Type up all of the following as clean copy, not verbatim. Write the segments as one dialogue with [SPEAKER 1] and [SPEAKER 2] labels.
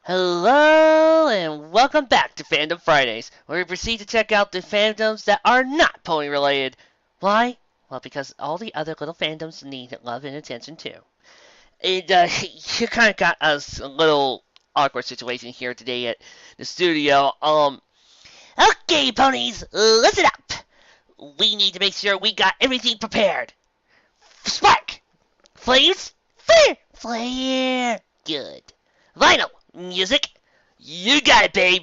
[SPEAKER 1] Hello and welcome back to Fandom Fridays, where we proceed to check out the fandoms that are not pony related. Why? Well, because all the other little fandoms need love and attention too. And you kind of got us a little awkward situation here today at the studio. Okay, ponies, listen up. We need to make sure we got everything prepared. Spark, flames, fire, flare. Good. Vinyl. Music? You got it, babe.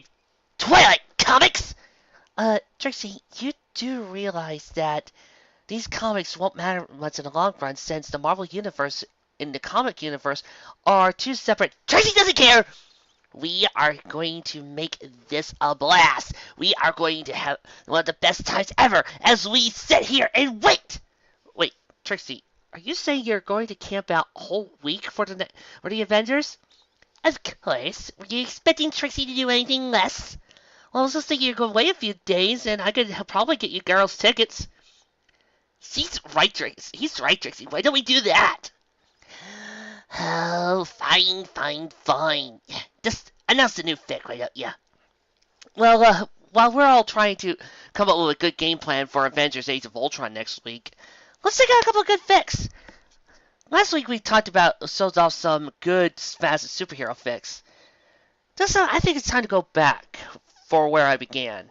[SPEAKER 1] Twilight Comics? Trixie, you do realize that these comics won't matter much in the long run since the Marvel Universe and the comic universe are two separate. Trixie doesn't care! We are going to make this a blast. We are going to have one of the best times ever as we sit here and wait. Wait, Trixie, are you saying you're going to camp out a whole week for the Avengers? Of course. Were you expecting Trixie to do anything less? Well, I was just thinking you'd go away a few days, and I could probably get you girls tickets. He's right, Trixie. Why don't we do that? Oh, fine. Just announce the new fic, why don't ya? Well, while we're all trying to come up with a good game plan for Avengers Age of Ultron next week, let's check out a couple of good fics. Last week we talked about sold off some good fast superhero fics. I think it's time to go back for where I began.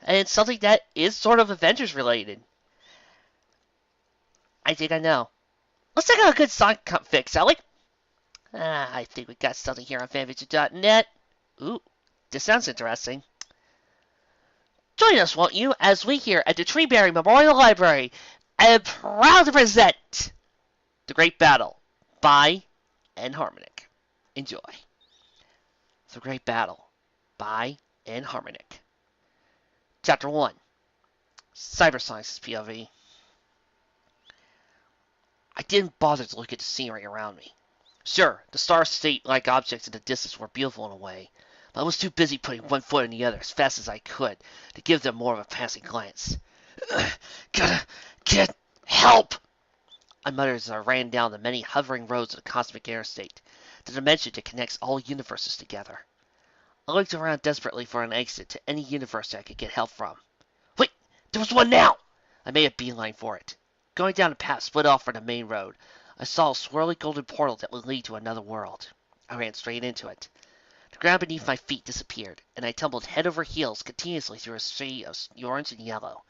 [SPEAKER 1] And it's something that is sort of Avengers related. I think I know. Let's check out a good Sonic fic, shall we? I think we got something here on fanfiction.net. Ooh, this sounds interesting. Join us, won't you, as we here at the Treeberry Memorial Library are proud to present The Great Battle by Harmonic. Enjoy. The Great Battle by Harmonic. Chapter 1. Cyberscience's POV. I didn't bother to look at the scenery around me. Sure, the star-state-like objects in the distance were beautiful in a way, but I was too busy putting one foot in the other as fast as I could to give them more of a passing glance. Gotta get help! I muttered as I ran down the many hovering roads of the cosmic interstate, the dimension that connects all universes together. I looked around desperately for an exit to any universe that I could get help from. Wait! There was one now! I made a beeline for it. Going down a path split off from the main road, I saw a swirly golden portal that would lead to another world. I ran straight into it. The ground beneath my feet disappeared, and I tumbled head over heels continuously through a sea of orange and yellow.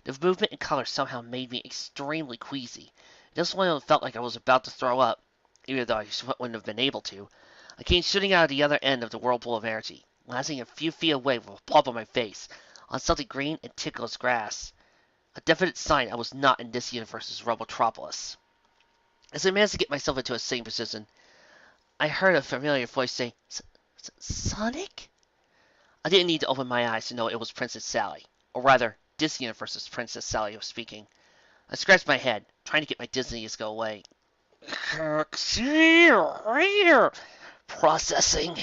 [SPEAKER 1] The movement and color somehow made me extremely queasy. Just when it felt like I was about to throw up, even though I wouldn't have been able to, I came shooting out of the other end of the whirlpool of energy, lasting a few feet away with a plop on my face, on something green and ticklish grass. A definite sign I was not in this universe's Robotropolis. As I managed to get myself into a sitting position, I heard a familiar voice say, Sonic? I didn't need to open my eyes to know it was Princess Sally, or rather, this universe's Princess Sally was speaking. I scratched my head, trying to get my dizziness to go away. Processing.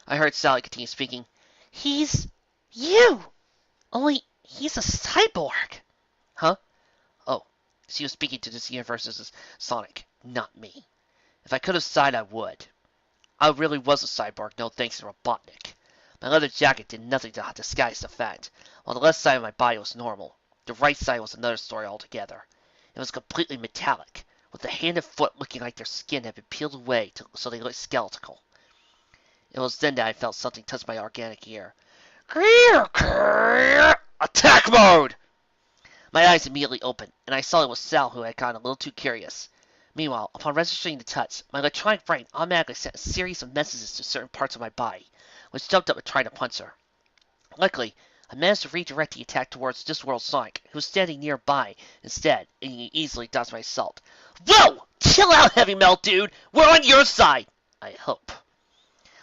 [SPEAKER 1] I heard Sally continue speaking. He's you! Only he's a cyborg. Huh? Oh, she was speaking to this universe's Sonic, not me. If I could have sighed, I would. I really was a cyborg, no thanks to Robotnik. My leather jacket did nothing to disguise the fact. While the left side of my body was normal, the right side was another story altogether. It was completely metallic, with the hand and foot looking like their skin had been peeled away so they looked skeletal. It was then that I felt something touch my organic ear. Attack mode! My eyes immediately opened, and I saw it was Sal who had gotten a little too curious. Meanwhile, upon registering the touch, my electronic brain automatically sent a series of messages to certain parts of my body, which jumped up and tried to punch her. Luckily, I managed to redirect the attack towards this world's Sonic, who was standing nearby instead, and he easily dodged my assault. Whoa! Chill out, Heavy Melt dude! We're on your side! I hope.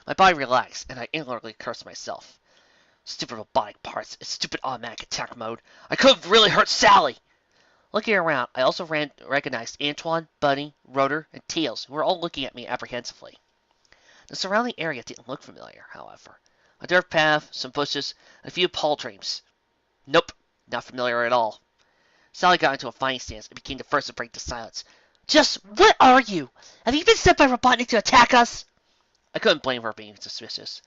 [SPEAKER 1] My body relaxed, and I inwardly cursed myself. Stupid robotic parts, stupid automatic attack mode. I could have really hurt Sally! Looking around, I also recognized Antoine, Bunny, Rotor, and Tails, who were all looking at me apprehensively. The surrounding area didn't look familiar, however. A dirt path, some bushes, and a few palm trees. Nope, not familiar at all. Sally got into a fighting stance and became the first to break the silence. Just what are you? Have you been sent by Robotnik to attack us? I couldn't blame her for being suspicious.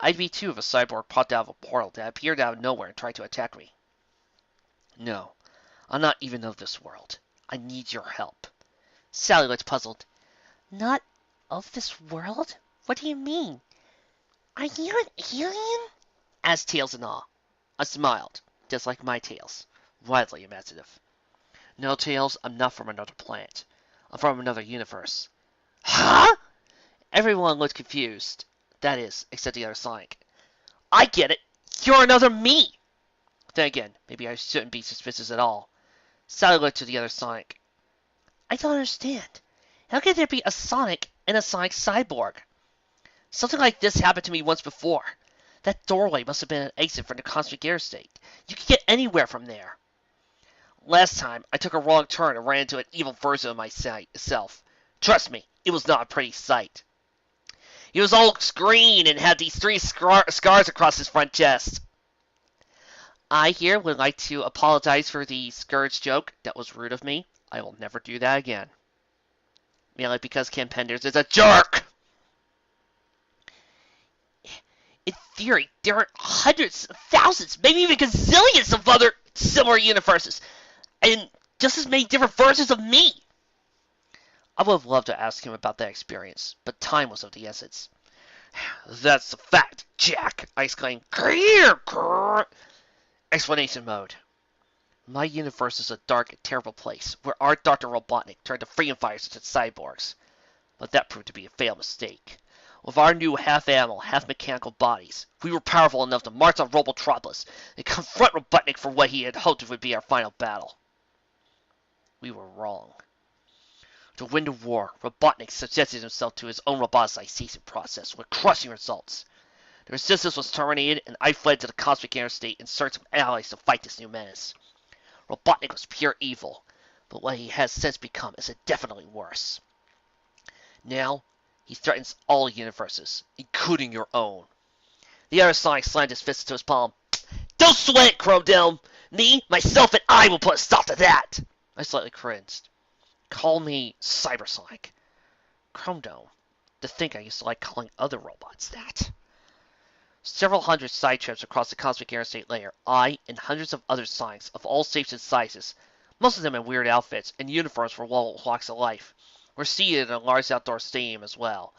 [SPEAKER 1] I'd be too if a cyborg popped out of a portal that appeared out of nowhere and tried to attack me. No, I'm not even of this world. I need your help. Sally looked puzzled. Not of this world? What do you mean? Are you an alien? Asked Tails in awe. I smiled, just like my Tails, widely imaginative. No, Tails, I'm not from another planet. I'm from another universe. Huh? Everyone looked confused. That is, except the other Sonic. I get it. You're another me. Then again, maybe I shouldn't be suspicious at all. Sally looked to the other Sonic. I don't understand. How could there be a Sonic and a Sonic cyborg? Something like this happened to me once before. That doorway must have been an exit from the cosmic air state. You could get anywhere from there. Last time, I took a wrong turn and ran into an evil version of myself. Trust me, it was not a pretty sight. He was all green and had these 3 scars across his front chest. I here would like to apologize for the Scourge joke. That was rude of me. I will never do that again. Mainly because Ken Penders is a jerk! In theory, there are hundreds, thousands, maybe even gazillions of other similar universes. And just as many different versions of me. I would have loved to ask him about that experience, but time was of the essence. That's a fact, Jack, I exclaimed. Grrr. Explanation mode. My universe is a dark and terrible place, where our Dr. Robotnik turned to freedom fighters into cyborgs. But that proved to be a fatal mistake. With our new half-animal, half-mechanical bodies, we were powerful enough to march on Robotropolis and confront Robotnik for what he had hoped would be our final battle. We were wrong. To win the war, Robotnik subjected himself to his own roboticization process with crushing results. The resistance was terminated, and I fled to the cosmic air state in search of allies to fight this new menace. Robotnik was pure evil, but what he has since become is indefinitely worse. Now, he threatens all universes, including your own. The other Sonic slammed his fist into his palm. Don't sweat it, Chrome Dome! Me, myself, and I will put a stop to that! I slightly cringed. Call me Cybersonic. Chrome Dome. To think I used to like calling other robots that. Several hundred side trips across the cosmic air state layer, I and hundreds of other Sonics of all shapes and sizes, most of them in weird outfits and uniforms for walks of life, were seated in a large outdoor stadium as well,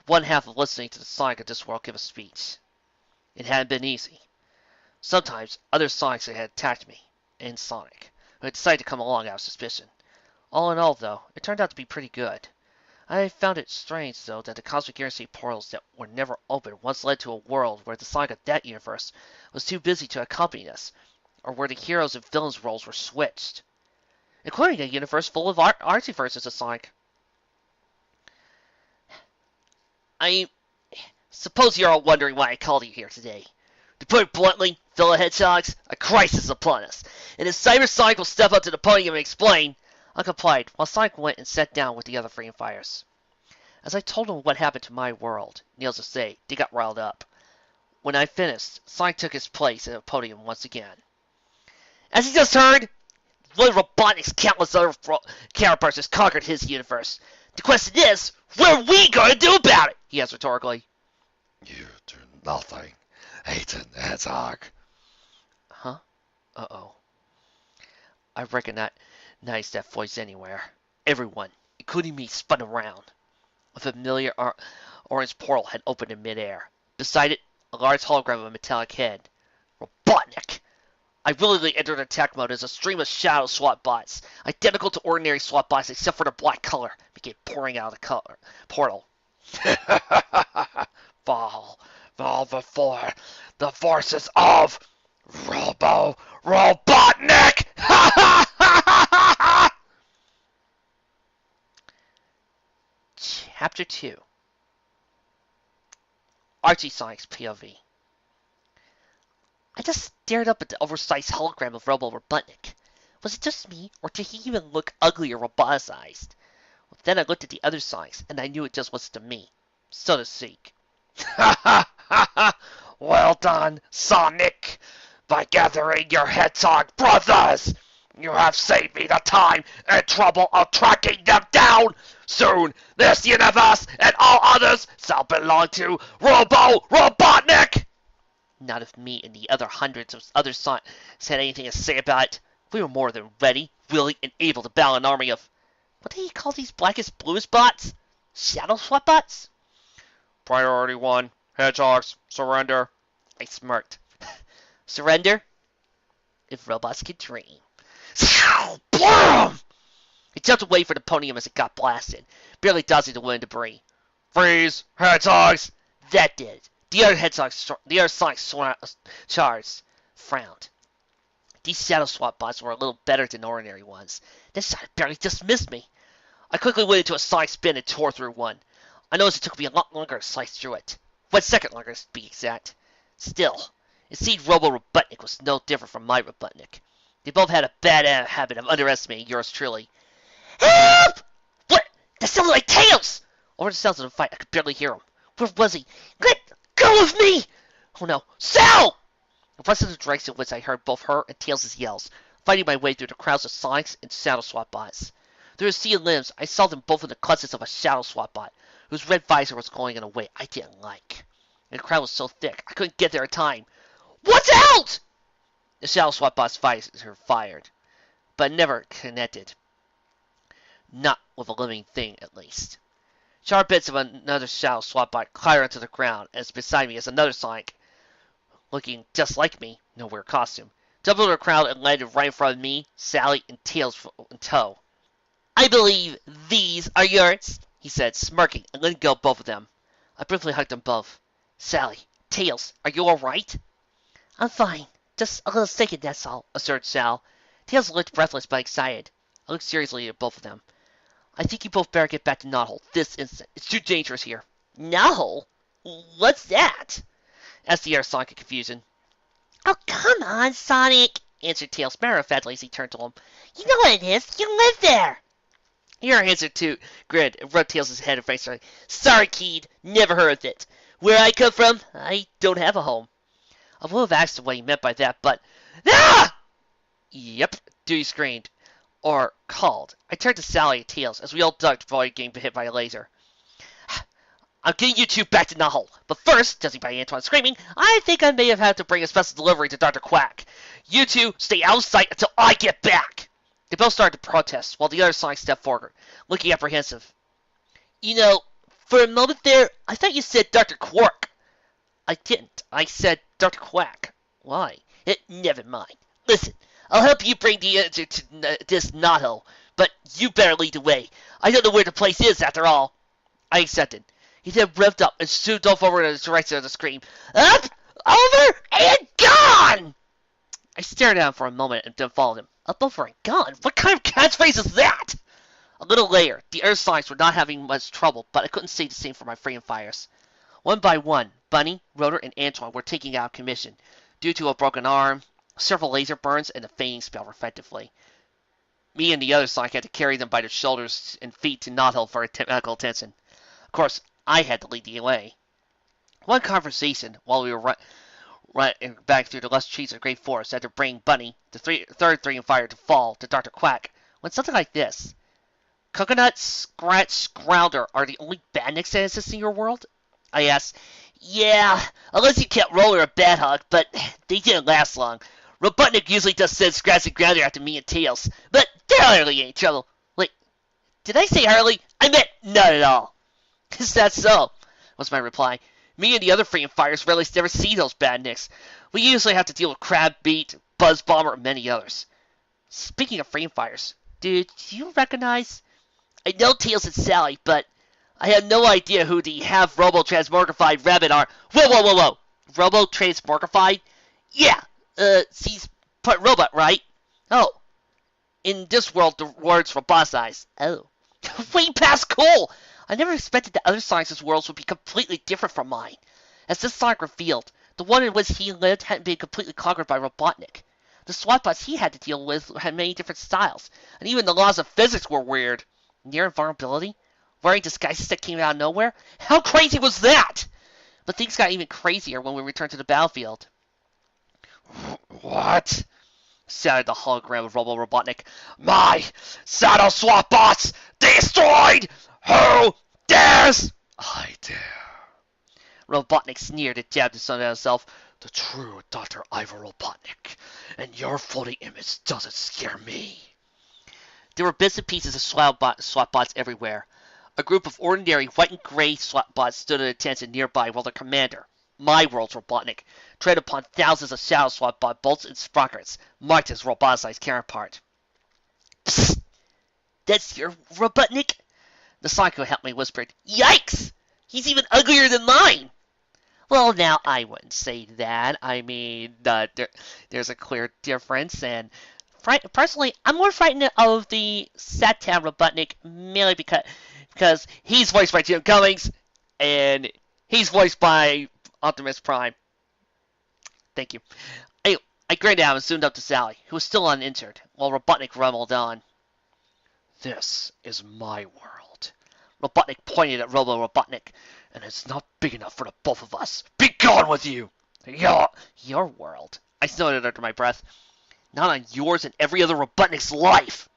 [SPEAKER 1] one half of listening to the Sonic of this world give a speech. It hadn't been easy. Sometimes other Sonics had attacked me, and Sonic, who had decided to come along out of suspicion. All in all, though, it turned out to be pretty good. I found it strange, though, that the cosmic air state portals that were never opened once led to a world where the Sonic of that universe was too busy to accompany us, or where the heroes and villains roles were switched, including a universe full of Archie versions of Sonic. I suppose you're all wondering why I called you here today. To put it bluntly, fellow hedgehogs, a crisis is upon us, and if Cyber Sonic will step up to the podium and explain, I complied, while Sonic went and sat down with the other freedom fighters. As I told them what happened to my world, needless to say, they got riled up. When I finished, Sonic took his place at the podium once again. As you just heard, one of Robotnik's countless other counterparts has conquered his universe. The question is, what are we going to do about it? He asked rhetorically.
[SPEAKER 2] You do nothing, Hayden Hedgehog.
[SPEAKER 1] Huh? Uh-oh. I recognize that voice anywhere. Everyone, including me, spun around. A familiar orange portal had opened in midair. Beside it, a large hologram of a metallic head. Robotnik! I willingly entered attack mode as a stream of shadow SWAT bots, identical to ordinary SWAT bots except for the black color, began pouring out of the portal.
[SPEAKER 2] Fall before the forces of Robotnik!
[SPEAKER 1] Chapter 2 Archie Sonic's POV. I just stared up at the oversized hologram of Robotnik. Was it just me, or did he even look ugly or roboticized? Well, then I looked at the other Sonics, and I knew it just wasn't me, so to speak.
[SPEAKER 2] Well done, Sonic, by gathering your hedgehog brothers! You have saved me the time and trouble of tracking them down. Soon, this universe and all others shall belong to Robotnik.
[SPEAKER 1] Not if me and the other hundreds of other scientists had anything to say about it. We were more than ready, willing, and able to battle an army of... What did he call these blackest bluest bots? Shadow SWAT bots?
[SPEAKER 2] Priority 1. Hedgehogs, surrender.
[SPEAKER 1] I smirked. Surrender? If robots could dream.
[SPEAKER 2] Boom!
[SPEAKER 1] He jumped away from the podium as it got blasted, barely dodging the wind debris.
[SPEAKER 2] Freeze! Hedgehogs!
[SPEAKER 1] That did. The other sonic shards frowned. These Shadow SWAT bots were a little better than ordinary ones. This shot barely dismissed me. I quickly went into a sonic spin and tore through one. I noticed it took me a lot longer to slice through it. 1 second longer, to be exact. Still, it seemed Robo-Robotnik was no different from my Robotnik. They both had a bad habit of underestimating yours truly. Help! What? That sounded like Tails! Over the sounds of the fight, I could barely hear him. Where was he? Let go of me! Oh no. Sal! The rest of the direction in which I heard both her and Tails' yells, fighting my way through the crowds of Sonics and Shadow SWAT bots. Through a sea of limbs, I saw them both in the clutches of a Shadow SWAT bot, whose red visor was going in a way I didn't like. And the crowd was so thick, I couldn't get there in time. Watch out! The Shadow SWAT bot's visor fired, but never connected. Not with a living thing, at least. Sharp bits of another Shadow SWAT bot clattered onto the ground, as beside me is another Sonic, looking just like me, no weird costume, jumped over the crowd and landed right in front of me, Sally, and Tails in tow. I believe these are yours, he said, smirking, and letting go of both of them. I briefly hugged them both. Sally, Tails, are you all right? I'm fine. Just a little sick, that's all, asserted Sal. Tails looked breathless but excited. I looked seriously at both of them. I think you both better get back to Knothole this instant. It's too dangerous here. Knothole? What's that? Asked the other Sonic in confusion. Oh, come on, Sonic, answered Tails matter-of-factly as he turned to him. You know what it is. You live there. Here answered Toot, grinned, and rubbed Tails' head and face. Sorry, kid. Never heard of it. Where I come from, I don't have a home. I would have asked him what he meant by that, but... Ah! Yep, Dewey screamed. Or called. I turned to Sally and Tails as we all ducked before getting hit by a laser. I'm getting you two back to Knothole. But first, judging by Antoine screaming, I think I may have had to bring a special delivery to Dr. Quack. You two stay out of sight until I get back. They both started to protest, while the other Sonic stepped forward, looking apprehensive. You know, for a moment there, I thought you said Dr. Quark. I didn't. I said Dr. Quack. Why? Never mind. Listen, I'll help you bring the answer to this Knothole, but you better lead the way. I don't know where the place is, after all. I accepted. He then revved up and zoomed off over in the direction of the scream. Up, over, and gone! I stared at him for a moment and then followed him. Up, over, and gone? What kind of catchphrase is that? A little later, the Earth Sonics were not having much trouble, but I couldn't say the same for my freedom fighters. One by one, Bunny, Rotor, and Antoine were taking out of commission, due to a broken arm, several laser burns, and a fainting spell, respectively. Me and the other Sonic had to carry them by their shoulders and feet to Knothole for medical attention. Of course, I had to lead the way. One conversation, while we were running back through the lush trees of the Great Forest after bringing Bunny, the third freedom fighter, to fall to Dr. Quack, went something like this. Coconut, Scratch, Grounder are the only badniks that exist in your world? I asked. Yeah, unless you kept Roller a bad hug, but they didn't last long. Robotnik usually just sends Scratch and Grounder after me and Tails, but they hardly ain't trouble. Wait, did I say hardly? I meant not at all. Is that so? Was my reply. Me and the other freedom fighters rarely ever see those badniks. We usually have to deal with Crabbeat, Buzz Bomber, and many others. Speaking of freedom fighters, did you recognize... I know Tails and Sally, but I have no idea who the half-robo-transmorgified rabbit are. Whoa! Robo-transmorgified? Yeah, she's part robot, right? Oh, in this world, the word's roboticized. Oh. Way past cool! I never expected that other Sonic's worlds would be completely different from mine. As this Sonic revealed, the one in which he lived hadn't been completely conquered by Robotnik. The SWAT bots he had to deal with had many different styles, and even the laws of physics were weird. Near invulnerability? Wearing disguises that came out of nowhere? How crazy was that? But things got even crazier when we returned to the battlefield.
[SPEAKER 2] What?
[SPEAKER 1] shouted the hologram of Robo Robotnik.
[SPEAKER 2] My Shadow Swap bots destroyed! Who dares?
[SPEAKER 1] I dare. Robotnik sneered and jabbed his son at himself. The true Dr. Ivor Robotnik, and your floating image doesn't scare me. There were bits and pieces of SWAT bots everywhere. A group of ordinary white and gray SWAT bots stood at attention nearby while their commander, my world's Robotnik, tread upon thousands of Shadow SWAT bot bolts and sprockets, marked his roboticized counterpart. Psst! That's your Robotnik? The Sonic who helped me whispered. Yikes! He's even uglier than mine! Well, now, I wouldn't say that. I mean, there's a clear difference, and personally, I'm more frightened of the Satam Robotnik merely because he's voiced by Jim Cummings, and he's voiced by Optimus Prime. Thank you. I grinned out and zoomed up to Sally, who was still uninjured, while Robotnik rumbled on. This is my world. Robotnik pointed at Robo Robotnik. And it's not big enough for the both of us. Be gone with you! Your world, I snorted under my breath. Not on yours and every other Robotnik's life!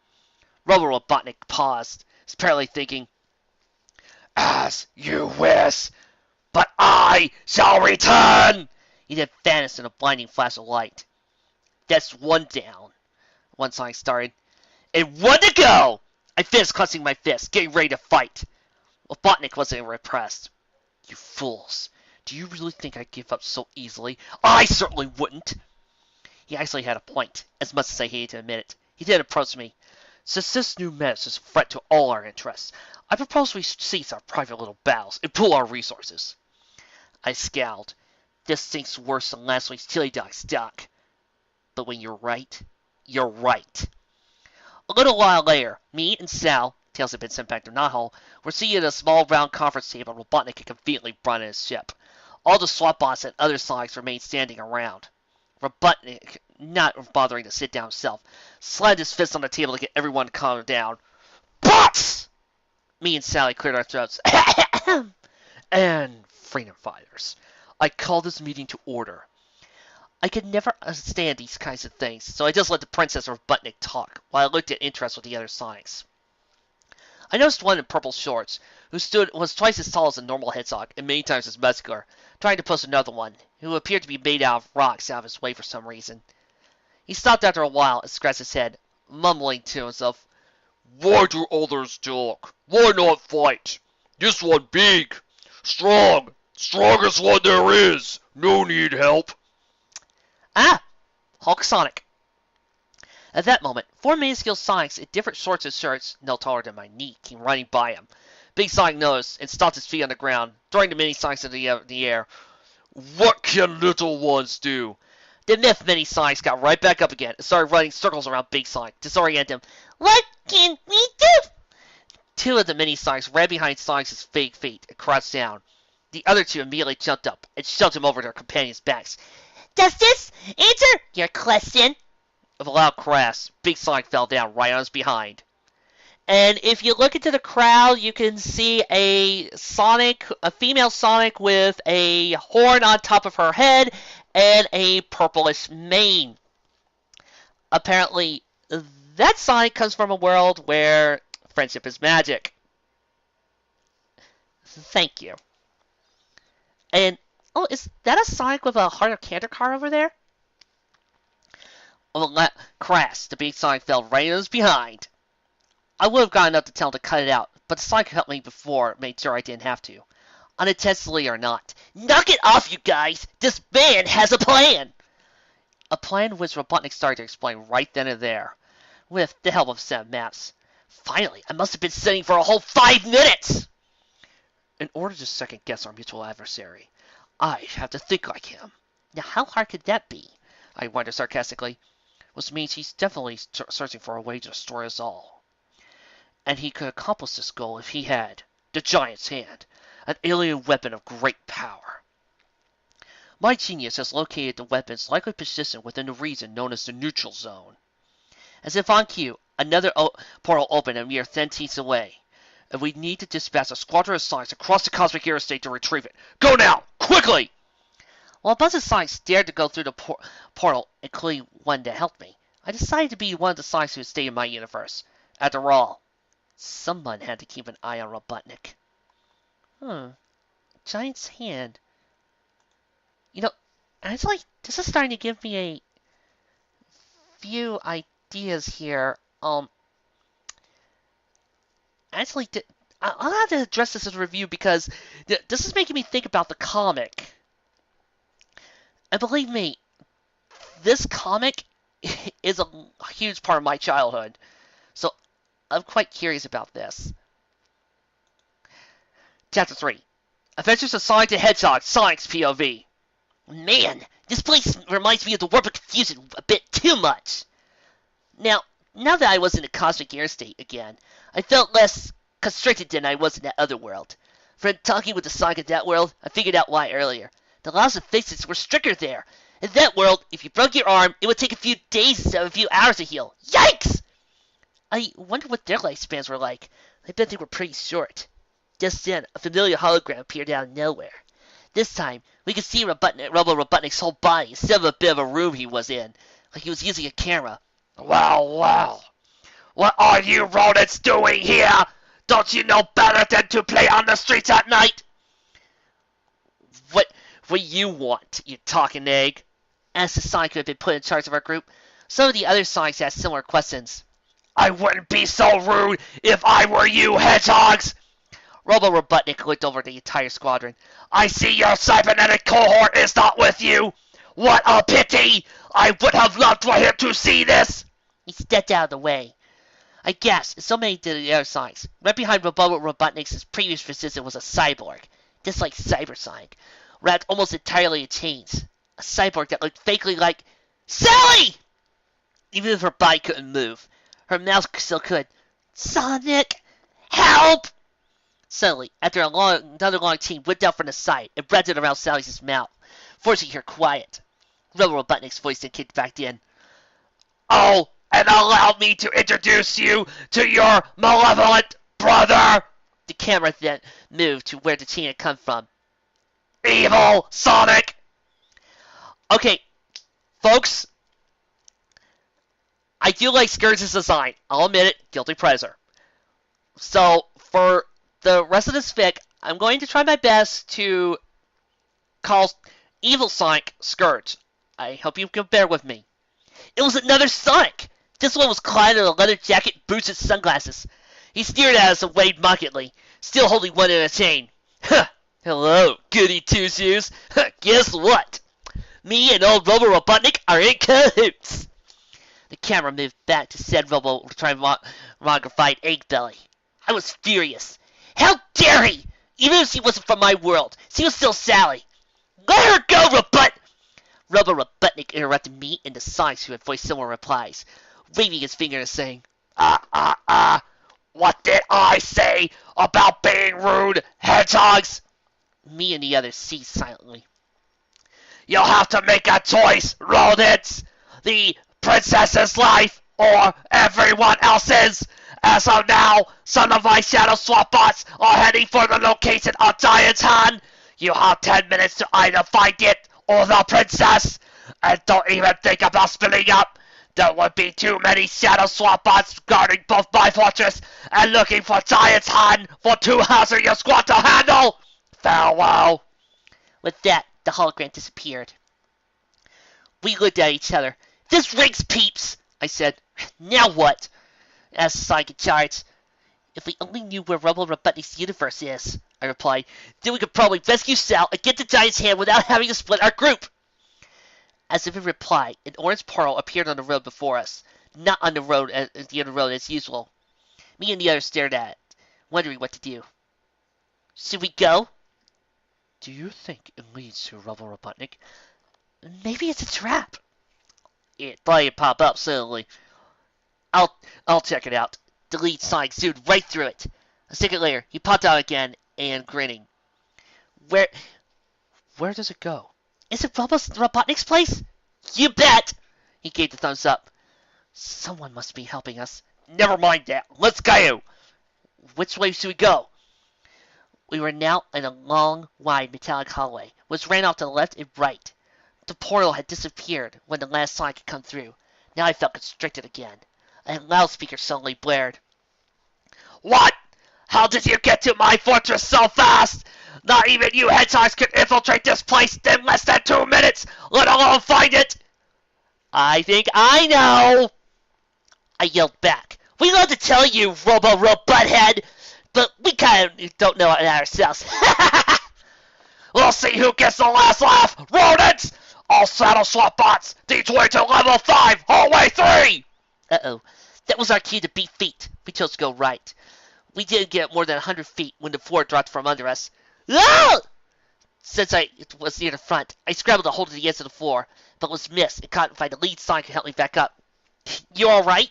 [SPEAKER 1] Robo Robotnik paused, apparently thinking.
[SPEAKER 2] As you wish, but I shall return!
[SPEAKER 1] He then vanished in a blinding flash of light. That's one down. One Sonic started. And one to go! I finished clenching my fist, getting ready to fight. Robotnik wasn't repressed. You fools. Do you really think I'd give up so easily? I certainly wouldn't. He actually had a point, as much as I hated to admit it. He did approach me. Since this new menace is a threat to all our interests, I propose we cease our private little battles and pool our resources. I scowled. This stinks worse than last week's chili dog stock. But when you're right, you're right. A little while later, me and Sal, Tails had been sent back to Nahal, were seated at a small round conference table Robotnik had conveniently brought in his ship. All the SWAT bots and other Sonics remained standing around. Robotnik, not bothering to sit down himself, slammed his fist on the table to get everyone to calm down. Bots! Me and Sally cleared our throats. And freedom fighters, I call this meeting to order. I could never understand these kinds of things, so I just let the Princess Robotnik talk, while I looked at interest with the other Sonics. I noticed one in purple shorts, who was twice as tall as a normal Hedgehog and many times as muscular, trying to push another one, who appeared to be made out of rocks out of his way for some reason. He stopped after a while and scratched his head, mumbling to himself,
[SPEAKER 2] Why do others talk? Why not fight? This one big, strong, strongest one there is. No need help.
[SPEAKER 1] Ah! Hulk Sonic. At that moment, 4 minuscule Sonics in different shorts and shirts, no taller than my knee, came running by him. Big Sonic noticed and stomped his feet on the ground, throwing the mini Sonics into the air.
[SPEAKER 2] What can little ones do?
[SPEAKER 1] The myth mini Sonics got right back up again and started running circles around Big Sonic, disorienting him. What can we do? 2 of the mini Sonics ran behind Sonic's fake feet and crouched down. The other 2 immediately jumped up and shoved him over their companions' backs. Does this answer your question? With a loud crash, Big Sonic fell down right on his behind. And if you look into the crowd, you can see a female Sonic with a horn on top of her head and a purplish mane. Apparently, that Sonic comes from a world where friendship is magic. Thank you. And, oh, is that a Sonic with a Heart of Canter car over there? With a crash, the Big Sonic fell right on his behind. I would have gotten up to tell him to cut it out, but the Sonic who helped me before made sure I didn't have to. Unintentionally or not. Knock it off, you guys! This band has a plan! A plan which Robotnik started to explain right then and there, with the help of some maps. Finally, I must have been sitting for a whole 5 minutes! In order to second-guess our mutual adversary, I have to think like him. Now, how hard could that be? I wondered sarcastically. Which means he's definitely searching for a way to destroy us all. And he could accomplish this goal if he had the Giant's Hand, an alien weapon of great power. My genius has located the weapon's likely position within the region known as the neutral zone. As if on cue, another portal opened a mere 10 teeth away, and we need to dispatch a squadron of Sonics across the cosmic airspace to retrieve it. Go now! Quickly! While a bunch of Sonics dared to go through the portal, including one to help me, I decided to be one of the Sonics who would stay in my universe. After all, someone had to keep an eye on Robotnik. Giant's hand. You know, actually, this is starting to give me a few ideas here. Actually, I'll have to address this in a review because this is making me think about the comic. And believe me, this comic is a huge part of my childhood. So I'm quite curious about this. Chapter 3. Adventures of Sonic the Hedgehog, Sonic's POV. Man, this place reminds me of the Warp of Confusion a bit too much. Now that I was in a cosmic air state again, I felt less constricted than I was in that other world. From talking with the Sonic of that world, I figured out why earlier. The laws of physics were stricter there. In that world, if you broke your arm, it would take a few days instead of a few hours to heal. Yikes! I wonder what their lifespans were like. I bet they were pretty short. Just then, a familiar hologram appeared out of nowhere. This time, we could see Robotnik's whole body instead of a bit of a room he was in, like he was using a camera.
[SPEAKER 2] Well. What are you rodents doing here? Don't you know better than to play on the streets at night?
[SPEAKER 1] What do you want, you talking egg? Asked the Sonic who had been put in charge of our group. Some of the other Sonics asked similar questions.
[SPEAKER 2] I wouldn't be so rude if I were you, hedgehogs!
[SPEAKER 1] Robotnik looked over the entire squadron.
[SPEAKER 2] I see your cybernetic cohort is not with you! What a pity! I would have loved for him to see this!
[SPEAKER 1] He stepped out of the way. I guessed, so many did the other Sonics. Right behind Robotnik's previous resistant was a cyborg, just like Cybersonic, wrapped almost entirely in chains. A cyborg that looked fakely like Sally! Even if her body couldn't move, her mouth still could. Sonic! Help! Suddenly, after another long chain whipped out from the side and wrapped it around Sally's mouth, forcing her quiet. Robotnik's voice then kicked back in.
[SPEAKER 2] Oh, and allow me to introduce you to your malevolent brother!
[SPEAKER 1] The camera then moved to where the chain had come from.
[SPEAKER 2] Evil Sonic!
[SPEAKER 1] Okay, folks, I do like Scourge's design. I'll admit it, guilty pleasure. So, for the rest of this fic, I'm going to try my best to call Evil Sonic Scourge. I hope you can bear with me. It was another Sonic! This one was clad in a leather jacket, boots, and sunglasses. He stared at us and waved mockingly, still holding one in a chain. Huh! Hello, goody two-shoes. Guess what? Me and old Robotnik are in cahoots. The camera moved back to said Robot-mongrified egg belly. I was furious. How dare he! Even if she wasn't from my world, she was still Sally. Let her go, Robotnik interrupted me and the Sonics who had voiced similar replies, waving his finger and saying,
[SPEAKER 2] What did I say about being rude, hedgehogs?
[SPEAKER 1] Me and the others ceased silently.
[SPEAKER 2] You'll have to make a choice, rodents! The princess's life, or everyone else's! As of now, some of my Shadow Swap bots are heading for the location of Giant's Hand. You have 10 minutes to either find it or the princess. And don't even think about splitting up. There would be too many Shadow Swap bots guarding both my fortress and looking for Giant's Hand for 2 halves of your squad to handle. Farewell.
[SPEAKER 1] With that, the hologram disappeared. We looked at each other. This rings, peeps, I said. Now what? Asked Sonic in charge. If we only knew where Robotnik's universe is, I replied, then we could probably rescue Sal and get the Giant's Hand without having to split our group. As if in reply, an orange portal appeared on the road before us, not on the road as usual. Me and the others stared at it, wondering what to do. Should we go? Do you think it leads to Robotnik? Maybe it's a trap. It probably pop up suddenly. I'll check it out. The lead Sonic zoomed right through it. A second later, he popped out again and grinning. Where does it go? Is it Robotnik's place? You bet! He gave the thumbs up. Someone must be helping us.
[SPEAKER 2] Never mind that. Let's go!
[SPEAKER 1] Which way should we go? We were now in a long, wide metallic hallway, which ran off to the left and right. The portal had disappeared when the last Sonic had come through. Now I felt constricted again. A loudspeaker suddenly blared.
[SPEAKER 2] What? How did you get to my fortress so fast? Not even you hedgehogs could infiltrate this place in less than 2 minutes, let alone find it!
[SPEAKER 1] I think I know! I yelled back. We love to tell you, Robo-Butthead, but we kind of don't know it ourselves.
[SPEAKER 2] We'll see who gets the last laugh, rodents! All saddle swap bots, D20 to level 5, hallway 3!
[SPEAKER 1] Uh-oh. That was our cue to beat feet. We chose to go right. We didn't get more than 100 feet when the floor dropped from under us. Ah! Since I was near the front, I scrambled to hold to the edge of the floor, but was missed and caught by the lead sign could help me back up. You alright?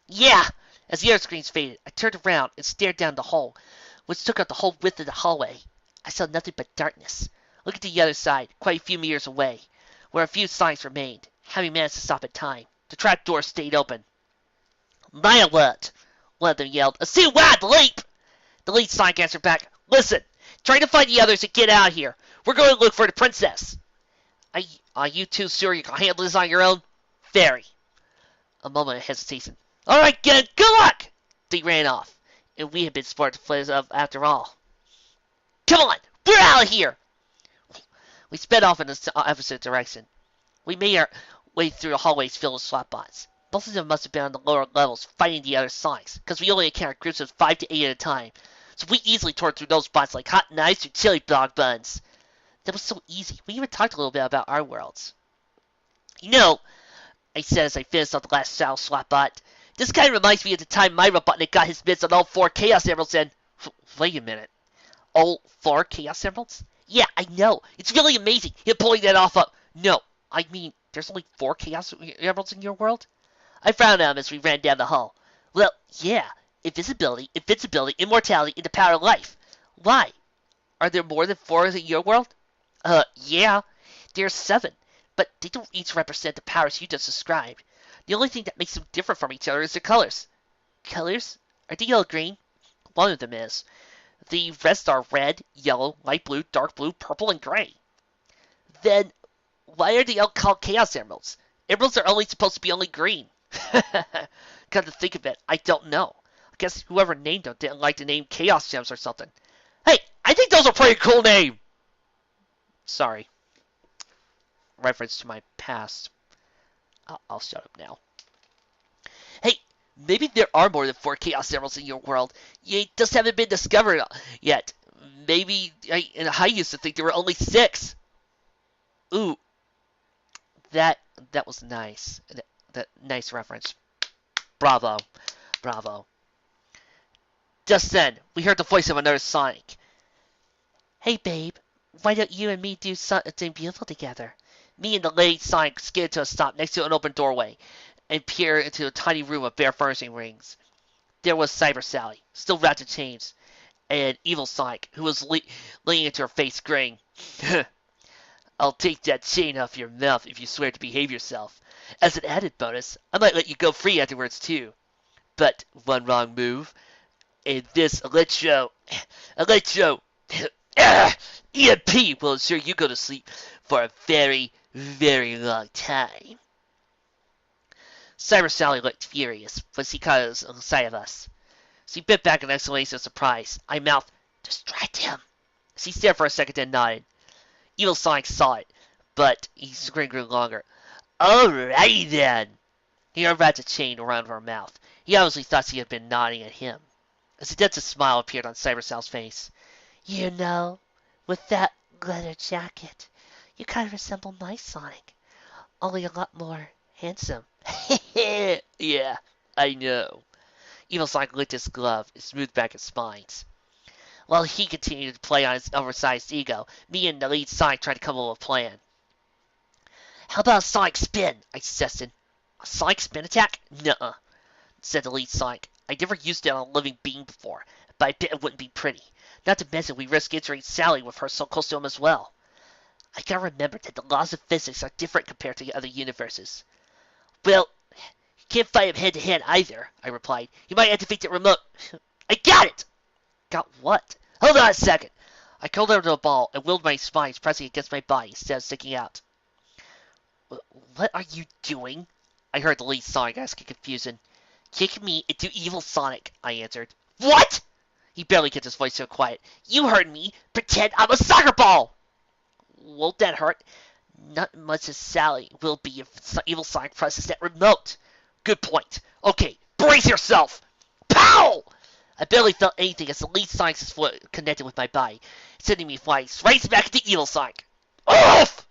[SPEAKER 1] Yeah! As the other screens faded, I turned around and stared down the hole, which took up the whole width of the hallway. I saw nothing but darkness. Look at the other side, quite a few meters away, where a few signs remained, having managed to stop in time. The trap door stayed open. My alert! One of them yelled. A see wide leap! The lead sign answered back. Listen, try to find the others and get out of here. We're going to look for the princess. Are you two sure you can handle this on your own? Very. A moment of hesitation. All right, good luck! They ran off, and we had been smart to play up after all. Come on, we're out of here! We sped off in the opposite direction. We made our way through the hallways filled with SWAT bots. Most of them must have been on the lower levels fighting the other signs, because we only encountered groups of 5 to 8 at a time, so we easily tore through those bots like hot knives through chili dog buns. That was so easy. We even talked a little bit about our worlds. You know, I said as I finished off the last Shadow SWAT bot, this kind of reminds me of the time my Robotnik got his mitts on all 4 Chaos Emeralds and... Wait a minute. All 4 Chaos Emeralds? Yeah, I know. It's really amazing. Him pulling that off up. No, I mean, there's only 4 Chaos Emeralds in your world? I frowned at him as we ran down the hall. Well, yeah. Invisibility, invincibility, immortality, and the power of life. Why? Are there more than 4 in your world? Yeah. There's 7. But they don't each represent the powers you just described. The only thing that makes them different from each other is their colors. Colors? Are they yellow green? One of them is. The rest are red, yellow, light blue, dark blue, purple, and gray. Then, why are they all called Chaos Emeralds? Emeralds are only supposed to be only green. Come to think of it, I don't know. I guess whoever named them didn't like the name Chaos Gems or something. Hey, I think those are a pretty cool name! Sorry. Reference to my past. I'll shut up now. Hey, maybe there are more than 4 Chaos Emeralds in your world. You just haven't been discovered yet. Maybe, I used to think there were only 6. Ooh. That was nice. That nice reference. Bravo. Bravo. Just then, we heard the voice of another Sonic. Hey, babe. Why don't you and me do something beautiful together? Me and the lady Sonic skidded to a stop next to an open doorway and peered into a tiny room of bare furnishing rings. There was Cyber Sally, still wrapped in chains, and Evil Sonic, who was leaning into her face, grinning. I'll take that chain off your mouth if you swear to behave yourself. As an added bonus, I might let you go free afterwards, too. But one wrong move, and this EMP will ensure you go to sleep for a very, very long time. Cyber Sally looked furious, but she caught us on the sight of us. She bit back an exclamation of surprise. I mouthed, "Distract him." She stared for a second, then nodded. Evil Sonic saw it, but his grin grew longer. Alrighty then. He unwrapped a chain around her mouth. He obviously thought she had been nodding at him. A seductive smile appeared on Cyber Sal's face. You know, with that leather jacket, you kind of resemble my Sonic, only a lot more handsome. Yeah, I know. Evil Sonic licked his glove and smoothed back his spines. While he continued to play on his oversized ego, me and the lead Sonic tried to come up with a plan. How about a Sonic spin? I suggested. A Sonic spin attack? Nuh-uh, said the lead Sonic. I never used it on a living being before, but I bet it wouldn't be pretty. Not to mention we risk injuring Sally with her so close to him as well. I gotta remember that the laws of physics are different compared to the other universes. Well, you can't fight him head-to-head either, I replied. You might activate the remote. I got it! Got what? Hold on a second. I curled over to a ball and willed my spines pressing against my body instead of sticking out. What are you doing? I heard the lead Sonic ask in confusion. Kick me into Evil Sonic, I answered.
[SPEAKER 2] What?
[SPEAKER 1] He barely kept his voice so quiet.
[SPEAKER 2] You heard me. Pretend I'm a soccer ball.
[SPEAKER 1] Won't that hurt? Not much as Sally will be if Evil Sonic presses that remote.
[SPEAKER 2] Good point. Okay, brace yourself. Pow!
[SPEAKER 1] I barely felt anything as the lead Sonic's foot connected with my body, sending me flying straight back into Evil Sonic.
[SPEAKER 2] Oof!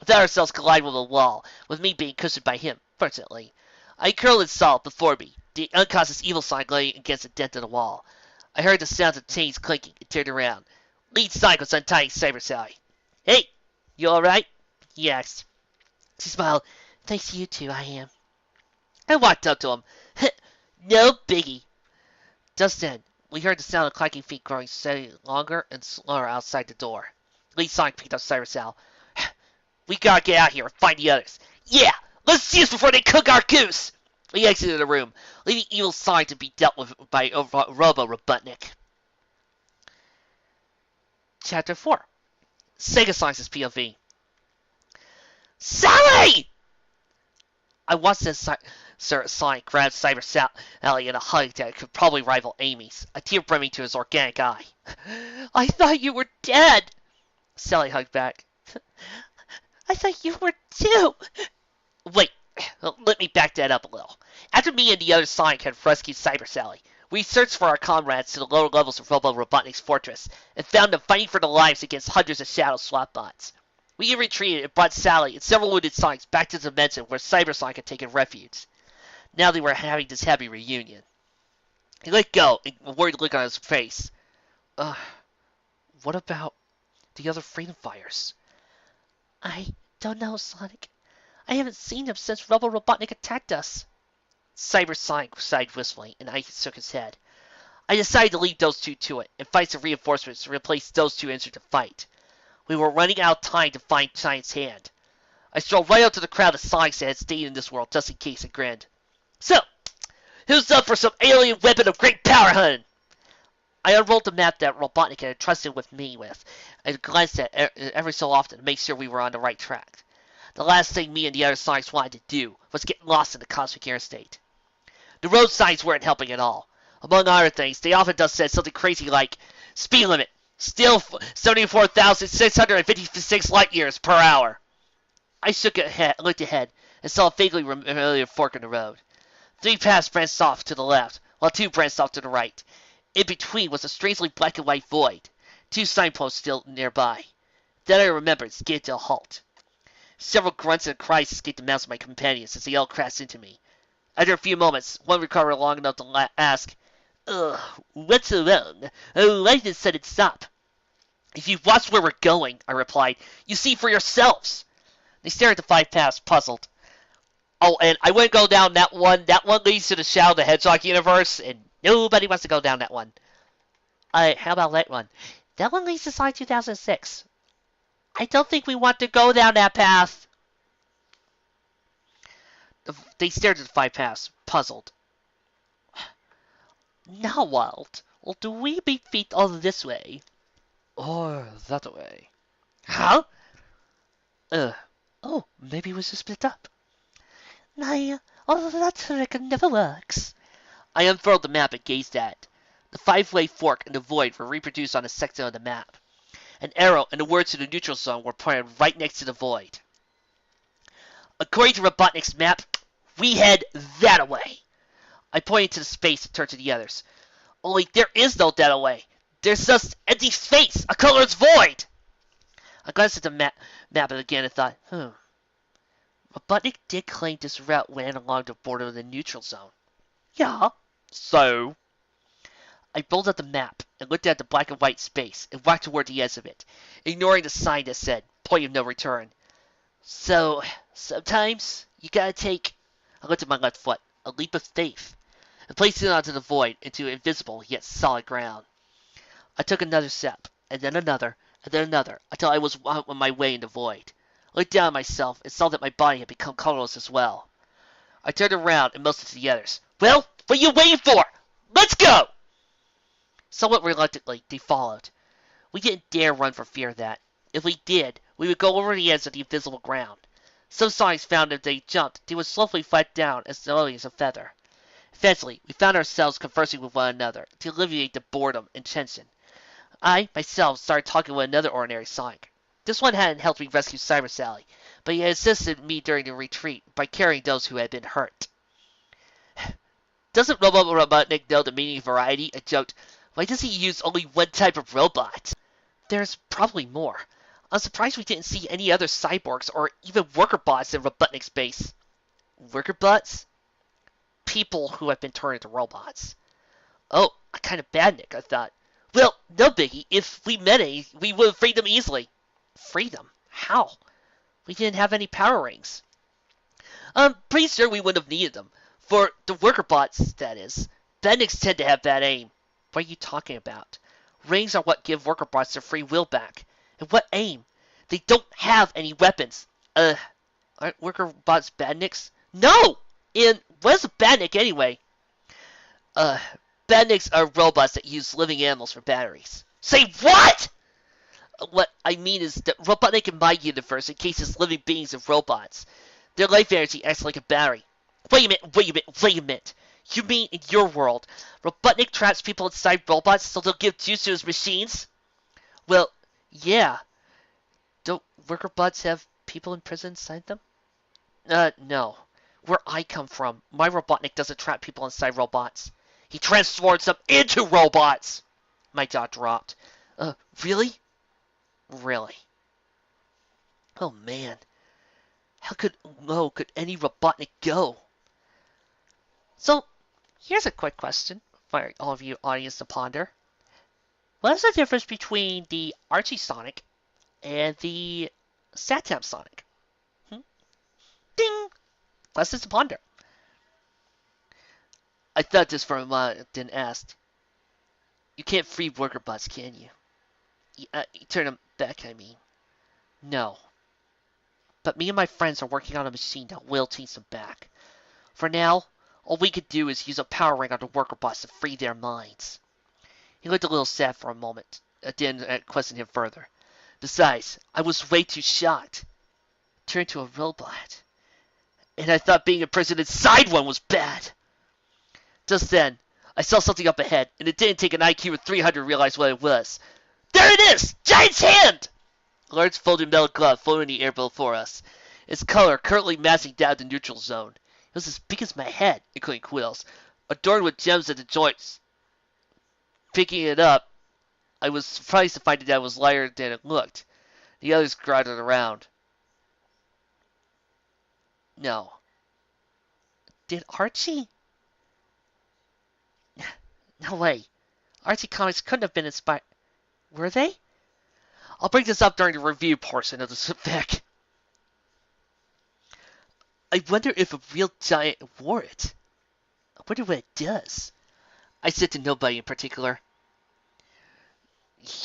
[SPEAKER 1] Then ourselves collided with the wall, with me being cushioned by him, fortunately. I curled and saw before me, the unconscious Evil Sonic laying against a dent in the wall. I heard the sounds of chains clinking and turned around. Lead Sonic was untying Cyber Sally. Hey, you alright? He asked. She smiled. Thanks to you two, I am. I walked up to him. No biggie. Just then, we heard the sound of clacking feet growing steadily longer and slower outside the door. Lead Sonic picked up Cyber Sal. We gotta get out here and find the others.
[SPEAKER 2] Yeah, let's see this before they cook our goose.
[SPEAKER 1] We exited the room, leaving Evil Sonic to be dealt with by Robo Robotnik. Chapter 4. Sega Sonic's POV.
[SPEAKER 2] Sally!
[SPEAKER 1] I once said Sonic grabbed Cyber Sally in a hug that could probably rival Amy's, a tear brimming to his organic eye. I thought you were dead! Sally hugged back. I thought you were too! Wait, let me back that up a little. After me and the other Sonic had rescued Cyber Sally, we searched for our comrades to the lower levels of Robo Robotnik's fortress and found them fighting for their lives against hundreds of Shadow SWAT bots. We retreated and brought Sally and several wounded Sonics back to the dimension where Cyber Sonic had taken refuge. Now they were having this happy reunion. He let go, a worried look on his face. What about the other freedom fighters? I don't know, Sonic. I haven't seen them since Robo Robotnik attacked us. Cyber Sonic sighed wistfully, and I shook his head. I decided to leave those two to it, and find some reinforcements to replace those two injured to fight. We were running out of time to find Giant's hand. I strolled right up to the crowd of Sonics that had stayed in this world just in case and grinned. So, who's up for some alien weapon of great power hunting? I unrolled the map that Robotnik had entrusted me with, and glanced at it every so often to make sure we were on the right track. The last thing me and the other Sonics wanted to do was get lost in the cosmic interstate. The road signs weren't helping at all. Among other things, they often just said something crazy like, speed limit, still 74,656 light years per hour. I looked ahead, and saw a vaguely familiar fork in the road. 3 paths branched off to the left, while 2 branched off to the right. In between was a strangely black and white void, 2 signposts still nearby. Then I remembered, skidded to a halt. Several grunts and cries escaped the mouths of my companions as they all crashed into me. After a few moments, one recovered long enough to ask, what's wrong? Why did it sudden stop? If you've watched where we're going, I replied, you see for yourselves. They stared at the 5 paths, puzzled. Oh, and I wouldn't go down that one. That one leads to the Shadow the Hedgehog universe, and nobody wants to go down that one. How about that one? That one leads to Sonic 2006. I don't think we want to go down that path. They stared at the 5 paths, puzzled. Now, Walt, do we beat feet all this way? Or that way? Huh? Maybe we should split up. Nah, that trick never works. I unfurled the map and gazed at it. The 5-way fork and the void were reproduced on a section of the map. An arrow and the words to the neutral zone were pointed right next to the void. According to Robotnik's map, we head that way. I pointed to the space and turned to the others. Only there is no that way. There's just empty space, a colorless void. I glanced at the map again and thought, Robotnik did claim this route ran along the border of the neutral zone. Yeah. So? I rolled up the map and looked at the black and white space and walked toward the edge of it, ignoring the sign that said, point of no return. So, sometimes you gotta take, I looked at my left foot, a leap of faith, and placed it onto the void into invisible yet solid ground. I took another step, and then another, until I was on my way in the void. I looked down at myself and saw that my body had become colorless as well. I turned around and motioned to the others. Well, what are you waiting for? Let's go! Somewhat reluctantly, they followed. We didn't dare run for fear of that. If we did, we would go over the edge of the invisible ground. Some Sonics found if they jumped, they would slowly flat down as slowly as a feather. Eventually, we found ourselves conversing with one another to alleviate the boredom and tension. I, myself, started talking with another ordinary Sonic. This one hadn't helped me rescue Cyber Sally, but he had assisted me during the retreat by carrying those who had been hurt. Doesn't Robotnik know the meaning of variety? I joked. Why does he use only one type of robot? There's probably more. I'm surprised we didn't see any other cyborgs or even worker bots in Robotnik's base. Worker bots? People who have been turned into robots. Oh, a kind of badnik, I thought. Well, no biggie. If we met any, we would have freed them easily. Free them? How? We didn't have any power rings. I'm pretty sure we wouldn't have needed them. For the worker bots, that is. Badniks tend to have bad aim. What are you talking about? Rings are what give worker bots their free will back. And what aim? They don't have any weapons. Aren't worker bots badniks? No! And what is a badnik anyway? Badniks are robots that use living animals for batteries. Say what? What I mean is that Robotnik in my universe encases living beings of robots. Their life energy acts like a battery. Wait a minute. You mean in your world, Robotnik traps people inside robots so they'll give juice to his machines? Well, yeah. Don't worker bots have people in prison inside them? No. Where I come from, my Robotnik doesn't trap people inside robots. He transforms them into robots! My jaw dropped. Really? Really? Oh man. How could any Robotnik go? So, here's a quick question for all of you audience to ponder. What is the difference between the Archie Sonic and the Satam Sonic? Ding! Questions to ponder. I thought this for a moment, then asked. You can't free worker bots, can you? You turn them back, I mean. No. But me and my friends are working on a machine that will teach them back. For now, all we could do is use a power ring on the worker bots to free their minds. He looked a little sad for a moment, then questioned him further. Besides, I was way too shocked. Turned to a robot. And I thought being imprisoned inside one was bad. Just then, I saw something up ahead, and it didn't take an IQ of 300 to realize what it was. There it is! Giant's hand! A large folded metal glove floated in the air before us, its color currently massing down the neutral zone. It was as big as my head, including quills, adorned with gems at the joints. Picking it up, I was surprised to find that it was lighter than it looked. The others crowded around. No. Did Archie? No way. Archie comics couldn't have been inspired. Were they? I'll bring this up during the review portion of the spec. I wonder if a real giant wore it. I wonder what it does. I said to nobody in particular.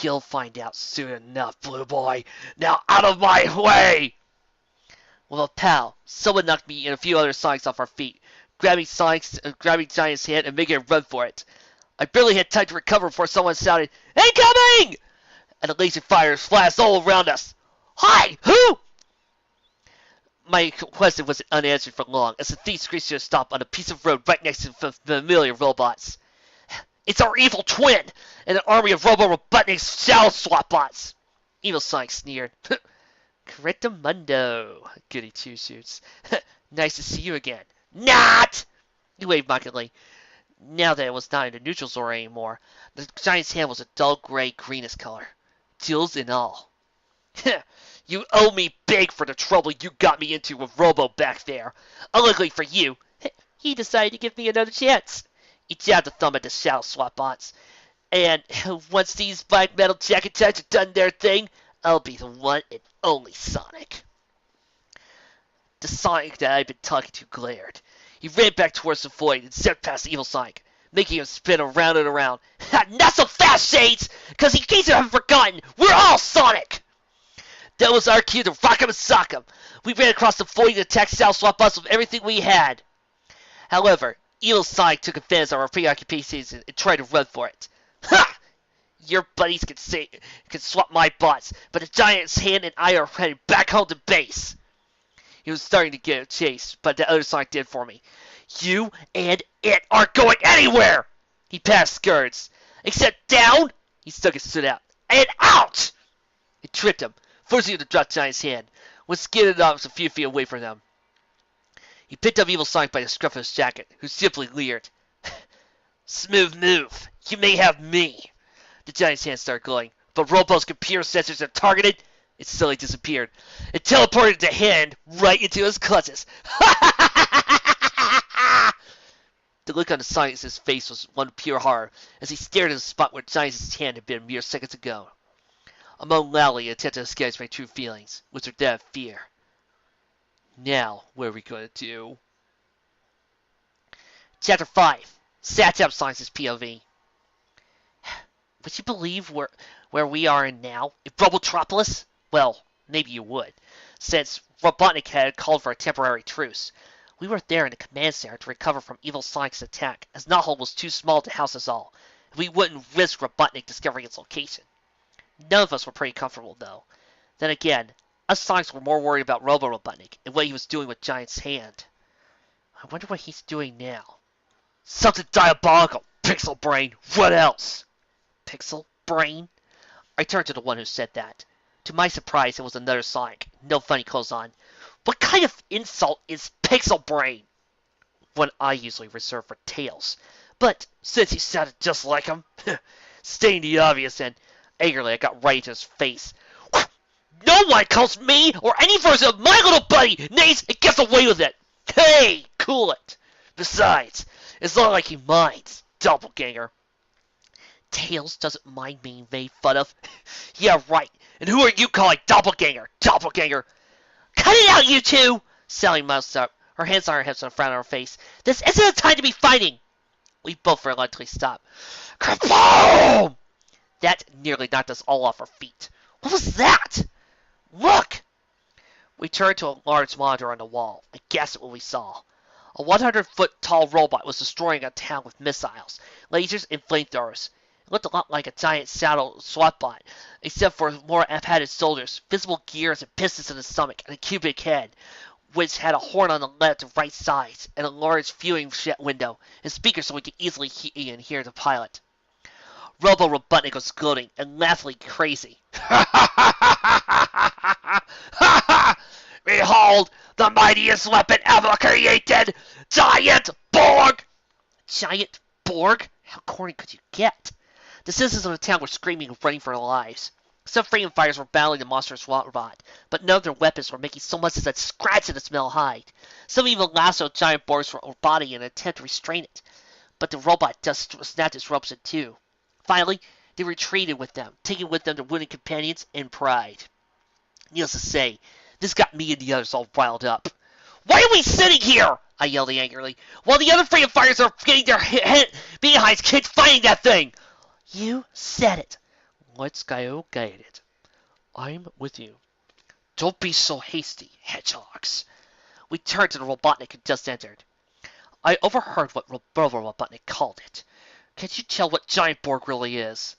[SPEAKER 1] You'll find out soon enough, Blue Boy. Now out of my way! Well, pal, someone knocked me and a few other Sonics off our feet, grabbing Giant's hand and making a run for it. I barely had time to recover before someone shouted, "Incoming!" And the laser fires flashed all around us. Hi! Who? My question wasn't unanswered for long, as the thief screeched to a stop on a piece of road right next to the familiar robots. It's our evil twin, and an army of Robotnik's shadow swap bots! Evil Sonic sneered. Correctamundo, goody two-shoots. Nice to see you again. Not! He waved mockingly. Now that it was not in the neutral zone anymore, the giant's hand was a dull gray-greenish color. Jewels and all. You owe me big for the trouble you got me into with Robo back there. Unluckily for you, he decided to give me another chance. He jabbed a thumb at the shadow swap bots. And once these black metal jacket types have done their thing, I'll be the one and only Sonic. The Sonic that I'd been talking to glared. He ran back towards the void and zipped past the evil Sonic, making him spin around and around. Not so fast, Shades! Because in case you haven't forgotten, we're all Sonic! That was our cue to rock him and sock him. We ran across the void and attacked Shadow Swap us with everything we had. However, evil Sonic took advantage of our preoccupations and tried to run for it. Ha! Your buddies can swap my bots, but the giant's hand and I are headed back home to base. He was starting to get a chase, but the other Sonic did for me. You and it
[SPEAKER 2] Aren't going anywhere!
[SPEAKER 1] He passed skirts. Except down! He stuck his foot out.
[SPEAKER 2] And out!
[SPEAKER 1] It tripped him, forcing him to drop Giant's hand, when skidded off a few feet away from them. He picked up Evil Sonic by the scruff of his jacket, who simply leered. Smooth move. You may have me. The Giant's hand started glowing, but Robo's computer sensors had targeted. It suddenly disappeared. It teleported the hand right into his clutches. The look on the Sonic's face was one pure horror as he stared at the spot where Giant's hand had been mere seconds ago. I moaned loudly and attempted to sketch my true feelings, which were that of fear. Now, what are we going to do? Chapter 5. Satam Sonic's POV. Would you believe where we are in now? In Robotropolis? Well, maybe you would, since Robotnik had called for a temporary truce. We were there in the command center to recover from Evil Sonic's attack, as Null was too small to house us all, and we wouldn't risk Robotnik discovering its location. None of us were pretty comfortable, though. Then again, us Sonics were more worried about Robotnik and what he was doing with Giant's hand. I wonder what he's doing now.
[SPEAKER 2] Something diabolical, Pixel Brain. What else?
[SPEAKER 1] Pixel Brain? I turned to the one who said that. To my surprise, it was another Sonic. No funny clothes on.
[SPEAKER 2] What kind of insult is Pixel Brain?
[SPEAKER 1] One I usually reserve for Tails.
[SPEAKER 2] But since he sounded just like him, stating the obvious, and
[SPEAKER 1] angrily I got right into his face.
[SPEAKER 2] No one calls me or any version of my little buddy names and gets away with it. Hey, cool it. Besides, it's not like he minds, doppelganger.
[SPEAKER 1] Tails doesn't mind being made fun of.
[SPEAKER 2] Yeah, right. And who are you calling doppelganger? Doppelganger.
[SPEAKER 1] Cut it out, you two! Sally moused up, her hands on her hips and a frown on her face. This isn't the time to be fighting! We both reluctantly stopped.
[SPEAKER 2] Kaboom!
[SPEAKER 1] That nearly knocked us all off our feet.
[SPEAKER 2] What was that? Look!
[SPEAKER 1] We turned to a large monitor on the wall and guessed at what we saw. A 100-foot-tall robot was destroying a town with missiles, lasers, and flamethrowers. It looked a lot like a giant saddle SWAT bot, except for more padded shoulders, visible gears and pistons in the stomach, and a cubic head, which had a horn on the left and right sides, and a large viewing window, and speakers so we could easily hear the pilot. Robotnik was gloating and laughingly crazy.
[SPEAKER 2] Behold, the mightiest weapon ever created! Giant Borg!
[SPEAKER 1] Giant Borg? How corny could you get? The citizens of the town were screaming and running for their lives. Some freedom fighters were battling the monstrous robot, but none of their weapons were making so much as a scratch at its metal hide. Some even lassoed Giant Borg's body in an attempt to restrain it, but the robot just snapped its ropes in two. Finally, they retreated with them, taking with them their wounded companions and pride. Needless to say, this got me and the others all riled up.
[SPEAKER 2] Why are we sitting here?
[SPEAKER 1] I yelled angrily,
[SPEAKER 2] while the other freedom fighters are getting their behinds kicked fighting that thing.
[SPEAKER 1] You said it. Let's go get it. I'm with you.
[SPEAKER 2] Don't be so hasty, hedgehogs.
[SPEAKER 1] We turned to the Robotnik who just entered. I overheard what Robotnik called it. Can't you tell what Giant Borg really is?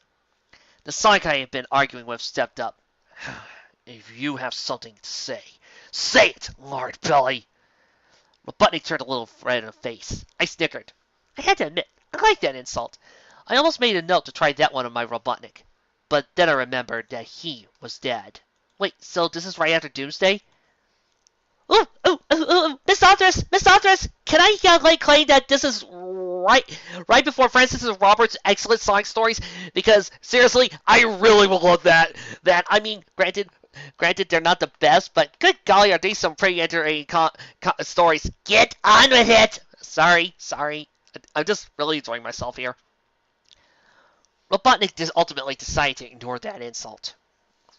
[SPEAKER 1] The Sonic I had been arguing with stepped up.
[SPEAKER 2] If you have something to say, say it, Lord Belly.
[SPEAKER 1] Robotnik turned a little red in the face. I snickered. I had to admit, I liked that insult. I almost made a note to try that one on my Robotnik. But then I remembered that he was dead. Wait, so this is right after Doomsday? Miss Andres, can I claim that this is right before Francis and Robert's excellent Sonic stories? Because seriously, I really will love that. I mean, granted, they're not the best, but good golly, are they some pretty entertaining stories? Get on with it! Sorry. I'm just really enjoying myself here. Robotnik ultimately decided to ignore that insult.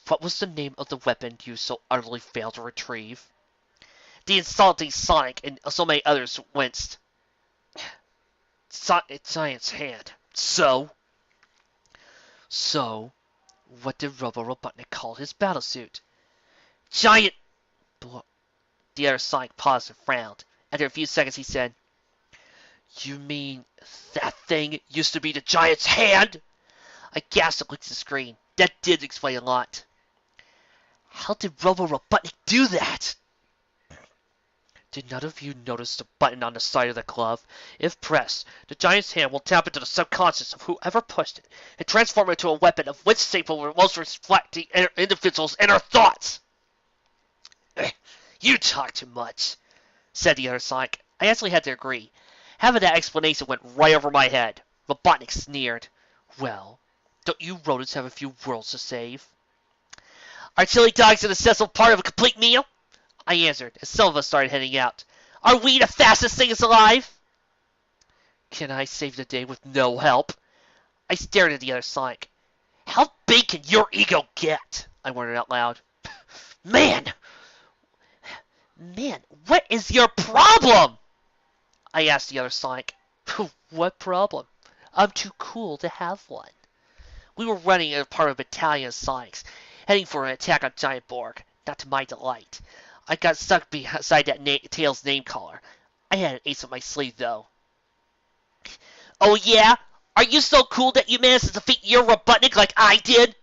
[SPEAKER 1] What was the name of the weapon you so utterly failed to retrieve? The insulting Sonic and so many others winced. Giant's hand. So, what did Robotnik call his battlesuit? Giant... The other Sonic paused and frowned. After a few seconds he said, You mean that thing used to be the Giant's hand? I gasped and looked at the screen. That did explain a lot. How did Robotnik do that? Did none of you notice the button on the side of the glove? If pressed, the giant's hand will tap into the subconscious of whoever pushed it and transform it into a weapon of which shape will most reflect the individual's inner thoughts. You talk too much, said the other Sonic. I actually had to agree. Having that explanation went right over my head. Robotnik sneered. Well, don't you rodents have a few worlds to save? Are chili dogs an essential part of a complete meal? I answered, as some of us started heading out. Are we the fastest things alive? Can I save the day with no help? I stared at the other Sonic. How big can your ego get? I wondered out loud. Man, what is your problem? I asked the other Sonic. What problem? I'm too cool to have one. We were running as part of a battalion of Sonics, heading for an attack on Giant Borg, not to my delight. I got stuck beside that Tails name caller. I had an ace up my sleeve, though. Oh yeah? Are you so cool that you managed to defeat your Robotnik like I did?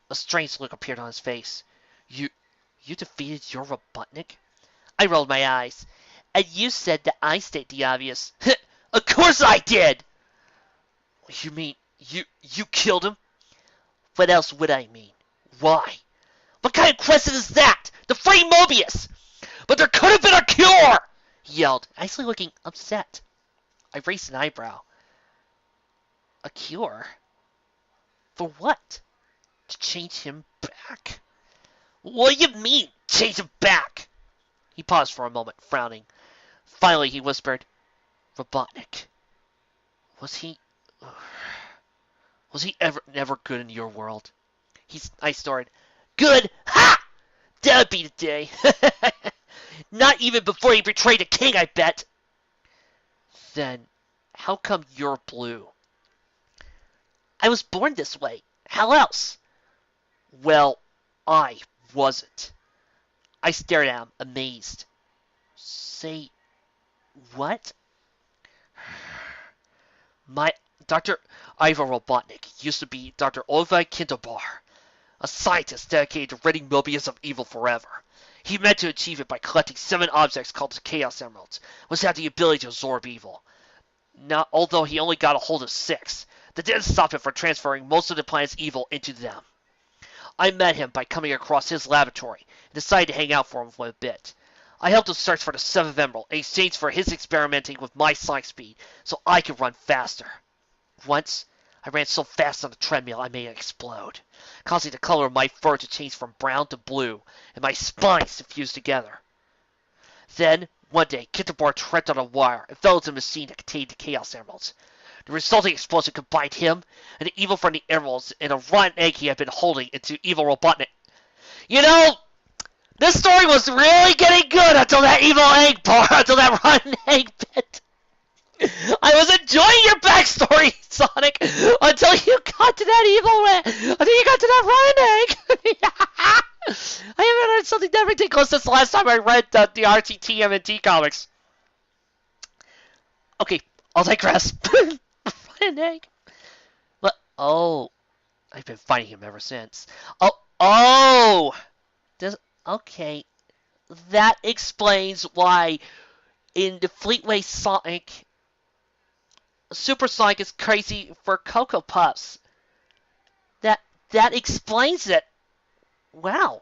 [SPEAKER 1] A strange look appeared on his face. You defeated your Robotnik? I rolled my eyes. And you said that I state the obvious. Of course I did! You mean you killed him? What else would I mean? Why? What kind of question is that? The free Mobius! But there could have been a cure! He yelled, actually looking upset. I raised an eyebrow. A cure? For what? To change him back? What do you mean, change him back? He paused for a moment, frowning. Finally, he whispered, Robotnik. Was he ever good in your world? I snorted. Good? Ha! That'd be the day. Not even before he betrayed the king, I bet. Then, how come you're blue? I was born this way. How else? Well, I wasn't. I stared at him, amazed. Say, what? My Dr. Ivo Robotnik used to be Dr. Olva Kinderbar, a scientist dedicated to ridding Mobius of evil forever. He meant to achieve it by collecting 7 objects called the Chaos Emeralds, which had the ability to absorb evil. Now, although he only got a hold of 6, that didn't stop him from transferring most of the planet's evil into them. I met him by coming across his laboratory and decided to hang out for him for a bit. I helped him search for the 7th Emerald in exchange for his experimenting with my sonic speed so I could run faster. Once, I ran so fast on the treadmill I made it explode, causing the color of my fur to change from brown to blue and my spines to fuse together. Then, one day, Kinderbar tripped on a wire and fell into the machine that contained the Chaos Emeralds. The resulting explosion combined him and the evil from the emeralds in a rotten egg he had been holding into evil Robotnik. You know, this story was really getting good until that evil egg part, until that rotten egg bit. I was enjoying your backstory, Sonic, until you got to that until you got to that rotten egg. I haven't heard something that ridiculous since the last time I read the Archie TMNT comics. Okay, I'll digress. Rotten egg. But, oh, I've been fighting him ever since. Okay, that explains why in the Fleetaway Sonic, Super Sonic is crazy for Cocoa Puffs. That explains it. Wow.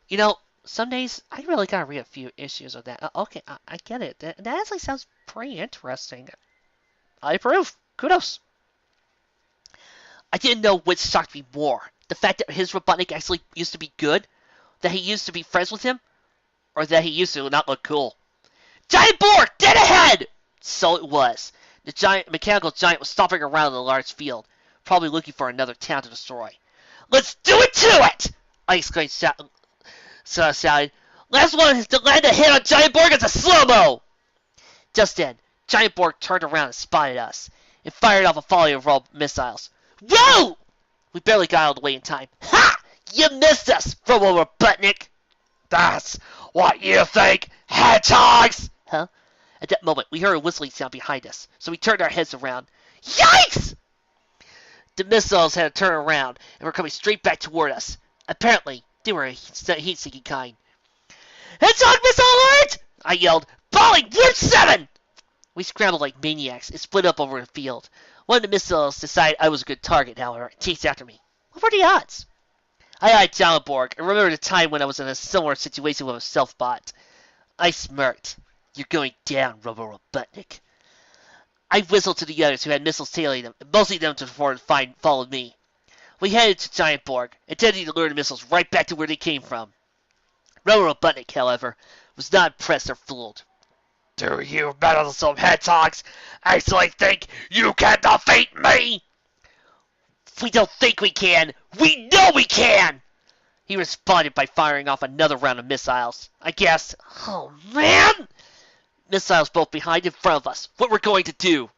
[SPEAKER 1] You know, some days I really gotta read a few issues of that. Okay, I get it. That actually sounds pretty interesting. I approve. Kudos. I didn't know which shocked me more. The fact that his Robotnik actually used to be good, that he used to be friends with him, or that he used to not look cool. Giant Borg, dead ahead! So it was. The mechanical giant was stomping around in a large field, probably looking for another town to destroy. Let's do it to it! I exclaimed, shouted. Last one is to land a hit on Giant Borg as a slow-mo! Just then, Giant Borg turned around and spotted us, and fired off a volley of rogue missiles. Whoa! We barely got out of the way in time. Ha! You missed us, Robotnik! That's what you think, hedgehogs! Huh? At that moment, we heard a whistling sound behind us, so we turned our heads around. Yikes! The missiles had to turn around and were coming straight back toward us. Apparently, they were a heat-seeking kind. Hedgehog missile alert!
[SPEAKER 2] I yelled. Bowling, Route 7!
[SPEAKER 1] We scrambled like maniacs and split up over the field. One of the missiles decided I was a good target, however, and chased after me. What were the odds? I eyed Jallenborg and remembered a time when I was in a similar situation with a self-bot. I smirked. You're going down, Robo-Robotnik. I whistled to the others who had missiles tailing them, and mostly them to followed me. We headed to Giantborg, intending to lure the missiles right back to where they came from. Robo-Robotnik, however, was not impressed or fooled.
[SPEAKER 2] Do you meddlesome hedgehogs actually think you can defeat me?
[SPEAKER 1] We don't think we can. We know we can! He responded by firing off another round of missiles. I guessed, oh man! Missiles both behind and in front of us. What we're going to do?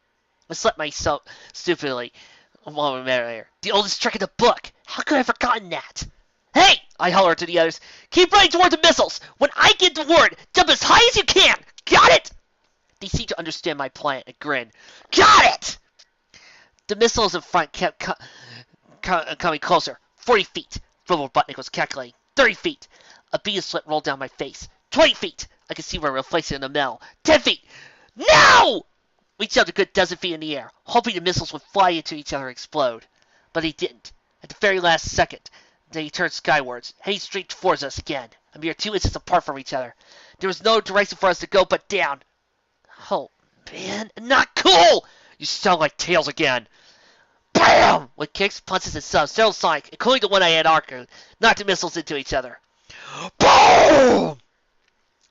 [SPEAKER 1] I slept myself stupidly a moment later. The oldest trick in the book. How could I have forgotten that? Hey! I hollered to the others. Keep running toward the missiles. When I give the word, jump as high as you can. Got it? They seemed to understand my plan and grinned. Got it! The missiles in front kept coming closer. 40 feet. Robo-Robotnik was calculating. 30 feet. A bead of sweat rolled down my face. 20 feet. I could see my reflection in the metal. 10 feet. No! We jumped a good dozen feet in the air, hoping the missiles would fly into each other and explode. But they didn't. At the very last second, they turned skywards, heading straight towards us again, a mere 2 inches apart from each other. There was no direction for us to go but down. Oh, man. Not cool! You sound like Tails again. BAM! With kicks, punches, and subs, several Sonic, including the one I had Archie, knocked the missiles into each other.
[SPEAKER 2] BOOM!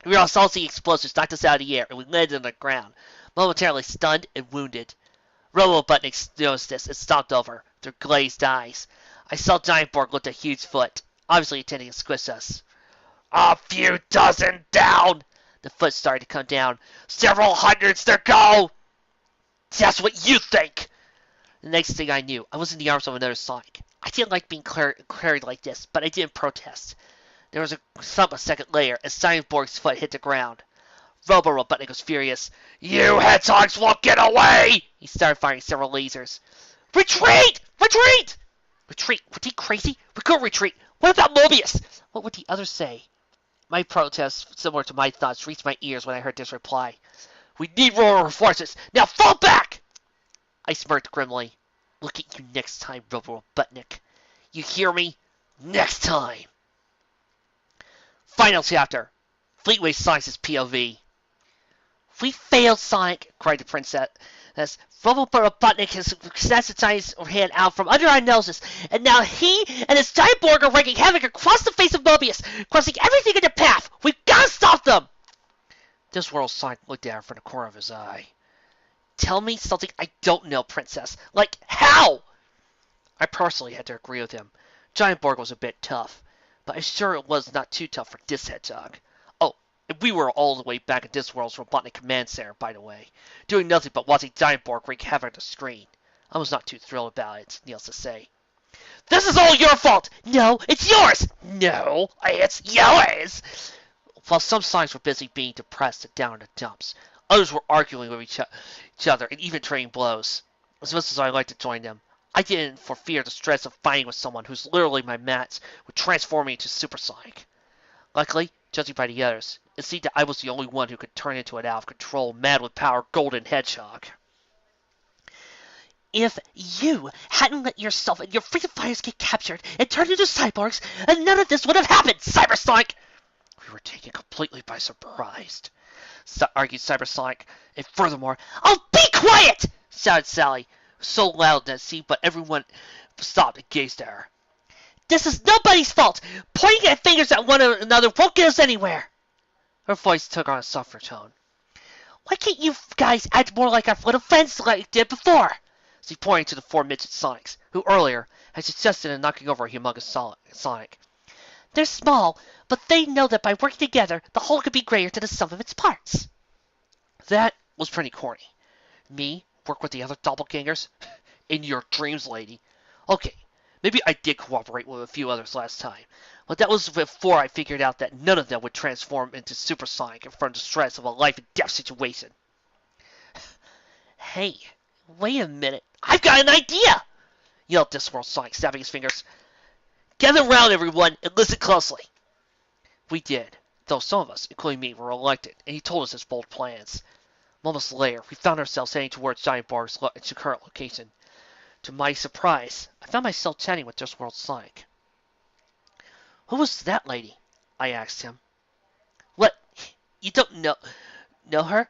[SPEAKER 1] We all saw the explosions knocked us out of the air, and we landed on the ground, momentarily stunned and wounded. Robo-Robotnik noticed this and stomped over, their glazed eyes. I saw Giantborg lift a huge foot, obviously intending to squish us.
[SPEAKER 2] A few dozen down!
[SPEAKER 1] The foot started to come down.
[SPEAKER 2] Several hundreds to go!
[SPEAKER 1] That's what you think! The next thing I knew, I was in the arms of another Sonic. I didn't like being carried like this, but I didn't protest. There was a thump a second later as Giantborg's foot hit the ground. Robo-Robotnik was furious.
[SPEAKER 2] You hedgehogs won't get away!
[SPEAKER 1] He started firing several lasers. Retreat! Retreat! Retreat? Was he crazy? We couldn't retreat. What about Mobius? What would the others say? My protest, similar to my thoughts, reached my ears when I heard this reply. We need more forces. Now fall back! I smirked grimly. Look at you next time, Robo-Robotnik. You hear me? Next time! Final chapter. Fleetaway Sonic's POV. We failed, Sonic, cried the princess. Robo-Robotnik has snatched the Chinese hand out from under our noses, and now he and his Giantborg are wreaking havoc across the face of Mobius, crossing everything in their path. We've got to stop them! This world Sonic looked at her from the corner of his eye. Tell me something I don't know, princess. Like, how? I personally had to agree with him. Giantborg was a bit tough, but I'm sure it was not too tough for this hedgehog. Oh, and we were all the way back at this world's Robotnik Command Center, by the way, doing nothing but watching Giantborg wreak havoc on the screen. I was not too thrilled about it, needless to say. This is all your fault! No, it's yours! No, it's yours! While some Sonics were busy being depressed and down in the dumps, others were arguing with each other and even trading blows. As much as I liked to join them, I didn't for fear the stress of fighting with someone who's literally my match would transform me into Super Sonic. Luckily, judging by the others, it seemed that I was the only one who could turn into an out-of-control, mad-with-power golden hedgehog. If you hadn't let yourself and your freedom fighters get captured and turned into cyborgs, then none of this would have happened, Cyber Sonic! We were taken completely by surprise, argued Cyber Sonic. And furthermore, oh, be quiet! Shouted Sally, so loud that seemed but everyone stopped and gazed at her. This is nobody's fault! Pointing at fingers at one another won't get us anywhere! Her voice took on a softer tone. Why can't you guys act more like our little friends like you did before? She pointed to the 4 midget Sonics, who earlier had suggested in knocking over a humongous Sonic. They're small, but they know that by working together, the whole could be greater than the sum of its parts. That was pretty corny. Me work with the other doppelgangers? In your dreams, lady. Okay, maybe I did cooperate with a few others last time, but that was before I figured out that none of them would transform into Super Sonic in front of the stress of a life-and-death situation. Hey, wait a minute. I've got an idea! Yelled Discworld Sonic, snapping his fingers. Gather round, everyone, and listen closely. We did. though some of us, including me, were elected, and he told us his bold plans. Moments later, we found ourselves heading towards Giant Borg's current location. To my surprise, I found myself chatting with Just World Sonic. Who was that lady? I asked him. What? You don't know her?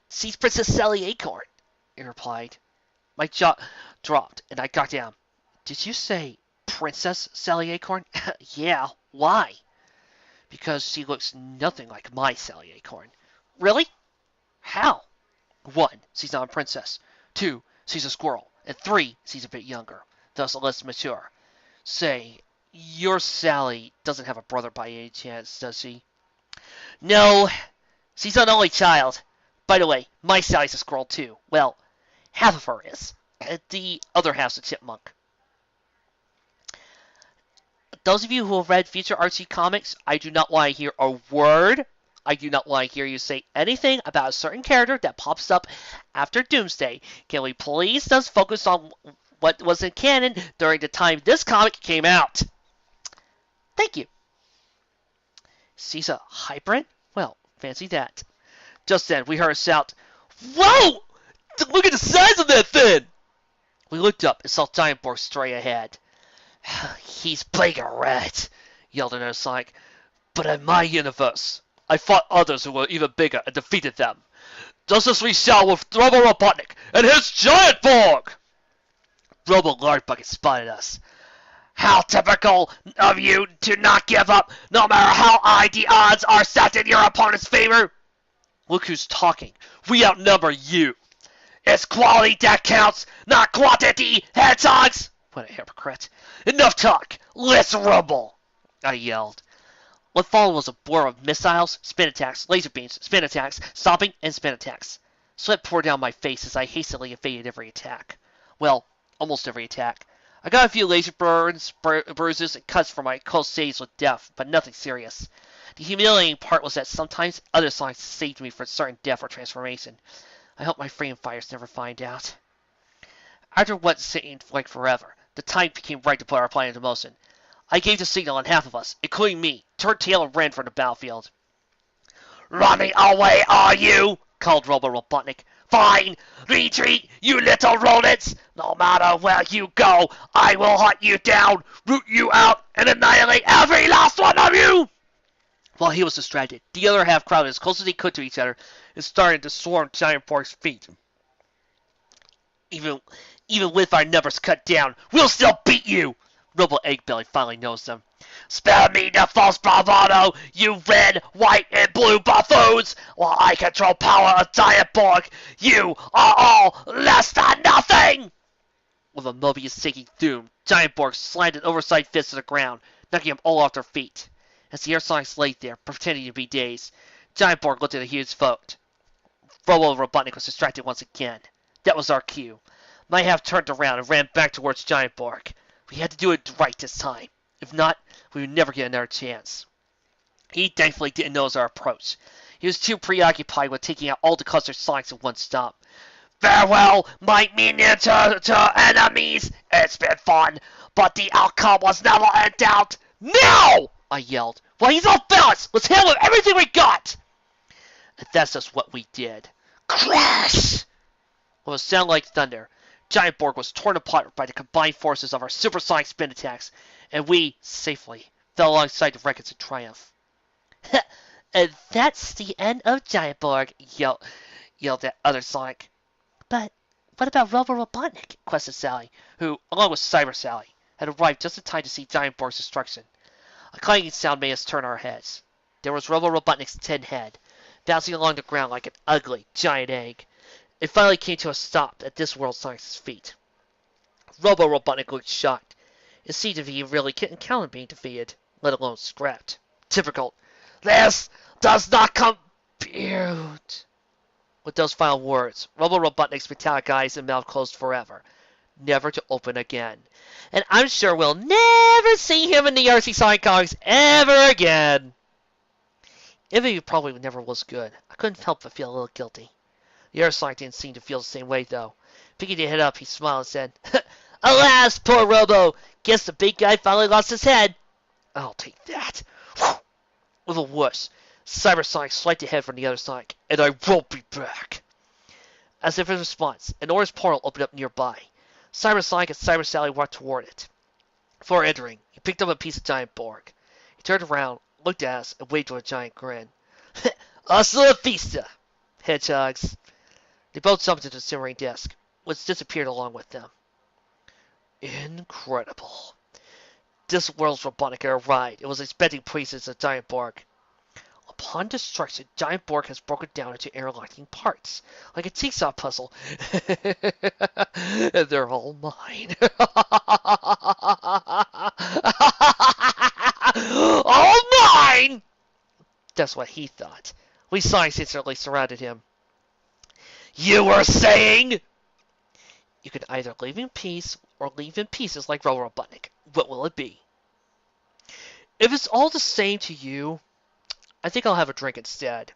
[SPEAKER 1] She's Princess Sally Acorn, he replied. My jaw dropped, and I got down. Did you say Princess Sally Acorn? Yeah, why? Because she looks nothing like my Sally Acorn. Really? How? 1, she's not a princess. 2, she's a squirrel. And 3, she's a bit younger, thus less mature. Say, your Sally doesn't have a brother by any chance, does she? No, she's an only child. By the way, my Sally's a squirrel too. Well, half of her is. The other half's a chipmunk. Those of you who have read future Archie comics, I do not want to hear a word. I do not want to hear you say anything about a certain character that pops up after Doomsday. Can we please just focus on what was in canon during the time this comic came out? Thank you. She's a hybrid? Well, fancy that. Just then, we heard a shout, "Whoa! Look at the size of that thing!" We looked up and saw Giant Borg stray ahead. "He's big and red," yelled another Sonic. "But in my universe, I fought others who were even bigger and defeated them. Just as we saw with Robo Robotnik and his Giant Borg!" Robo Lardbucket spotted us. "How typical of you to not give up, no matter how high the odds are set in your opponent's favor." "Look who's talking. We outnumber you." "It's quality that counts, not quantity, hedgehogs!" What a hypocrite. "Enough talk! Let's rumble!" I yelled. What followed was a blur of missiles, spin attacks, laser beams, spin attacks, stomping, and spin attacks. Sweat poured down my face as I hastily evaded every attack. Well, almost every attack. I got a few laser burns, bruises, and cuts from my close saves with death, but nothing serious. The humiliating part was that sometimes other Sonics saved me from certain death or transformation. I hope my freedom fighters never find out. After what seemed like forever, the time became right to put our plan into motion. I gave the signal and half of us, including me, turned tail and ran from the battlefield. "Running away, are you?" called Robo Robotnik. "Fine! Retreat, you little rodents! No matter where you go, I will hunt you down, root you out, and annihilate every last one of you!" While he was distracted, the other half crowded as close as they could to each other and started to swarm Giant Borg's feet. Even with our numbers cut down, we'll still beat you! Robo Eggbelly finally knows them. "Spare me the false bravado, you red, white, and blue buffoons! While I control power of Giant Borg, you are all less than nothing!" With a Mobius-seeking doom, Giant Borg slammed an oversized fist to the ground, knocking them all off their feet. As the Air Sonics lay there, pretending to be dazed, Giant Borg looked at a huge foe. Robo Robotnik was distracted once again. That was our cue. My half turned around and ran back towards Giant Borg. We had to do it right this time. If not, we would never get another chance. He thankfully didn't notice our approach. He was too preoccupied with taking out all the cluster Sonics in one stop. "Farewell, my minions to enemies! It's been fun, but the outcome was never in doubt! Now!" I yelled. "Well, he's off balance! Let's hit him with everything we got!" And that's just what we did. Crash! With a sound like thunder, Giant Borg was torn apart by the combined forces of our supersonic spin attacks, and we, safely, fell alongside the wreckage in triumph. "And that's the end of Giant Borg," yelled that other Sonic. "But what about Robo Robotnik?" questioned Sally, who, along with Cyber Sally, had arrived just in time to see Giant Borg's destruction. A clanging sound made us turn our heads. There was Robo Robotnik's tin head, bouncing along the ground like an ugly, giant egg. It finally came to a stop at this world Sonic's feet. Robo Robotnik looked shocked. It seemed as if he really couldn't count on being defeated, let alone scrapped. Typical. "This does not compute." With those final words, Robo Robotnik's metallic eyes and mouth closed forever, never to open again. And I'm sure we'll never see him in the RC Sonic comics ever again. Interview probably never was good. I couldn't help but feel a little guilty. The other Sonic didn't seem to feel the same way, though. Picking his head up, he smiled and said, "Alas, poor Robo! Guess the big guy finally lost his head." "I'll take that." With a whoosh, Cybersonic swiped ahead from the other Sonic, and I won't be back. As if in response, an orange portal opened up nearby. Cybersonic and Cyber Sally walked toward it. Before entering, he picked up a piece of giant Borg. He turned around, looked at us, and waved with a giant grin. Hasta la vista, hedgehogs. They both jumped into the simmering disk, which disappeared along with them. Incredible. This world's robotic era ride. It was expecting pieces of giant Borg. Upon destruction, giant Borg has broken down into interlocking parts, like a jigsaw puzzle. And they're all mine. All mine! That's what he thought. We Sonics instantly surrounded him. You were saying? You can either leave in peace or leave in pieces like Robotnik. What will it be? If it's all the same to you, I think I'll have a drink instead.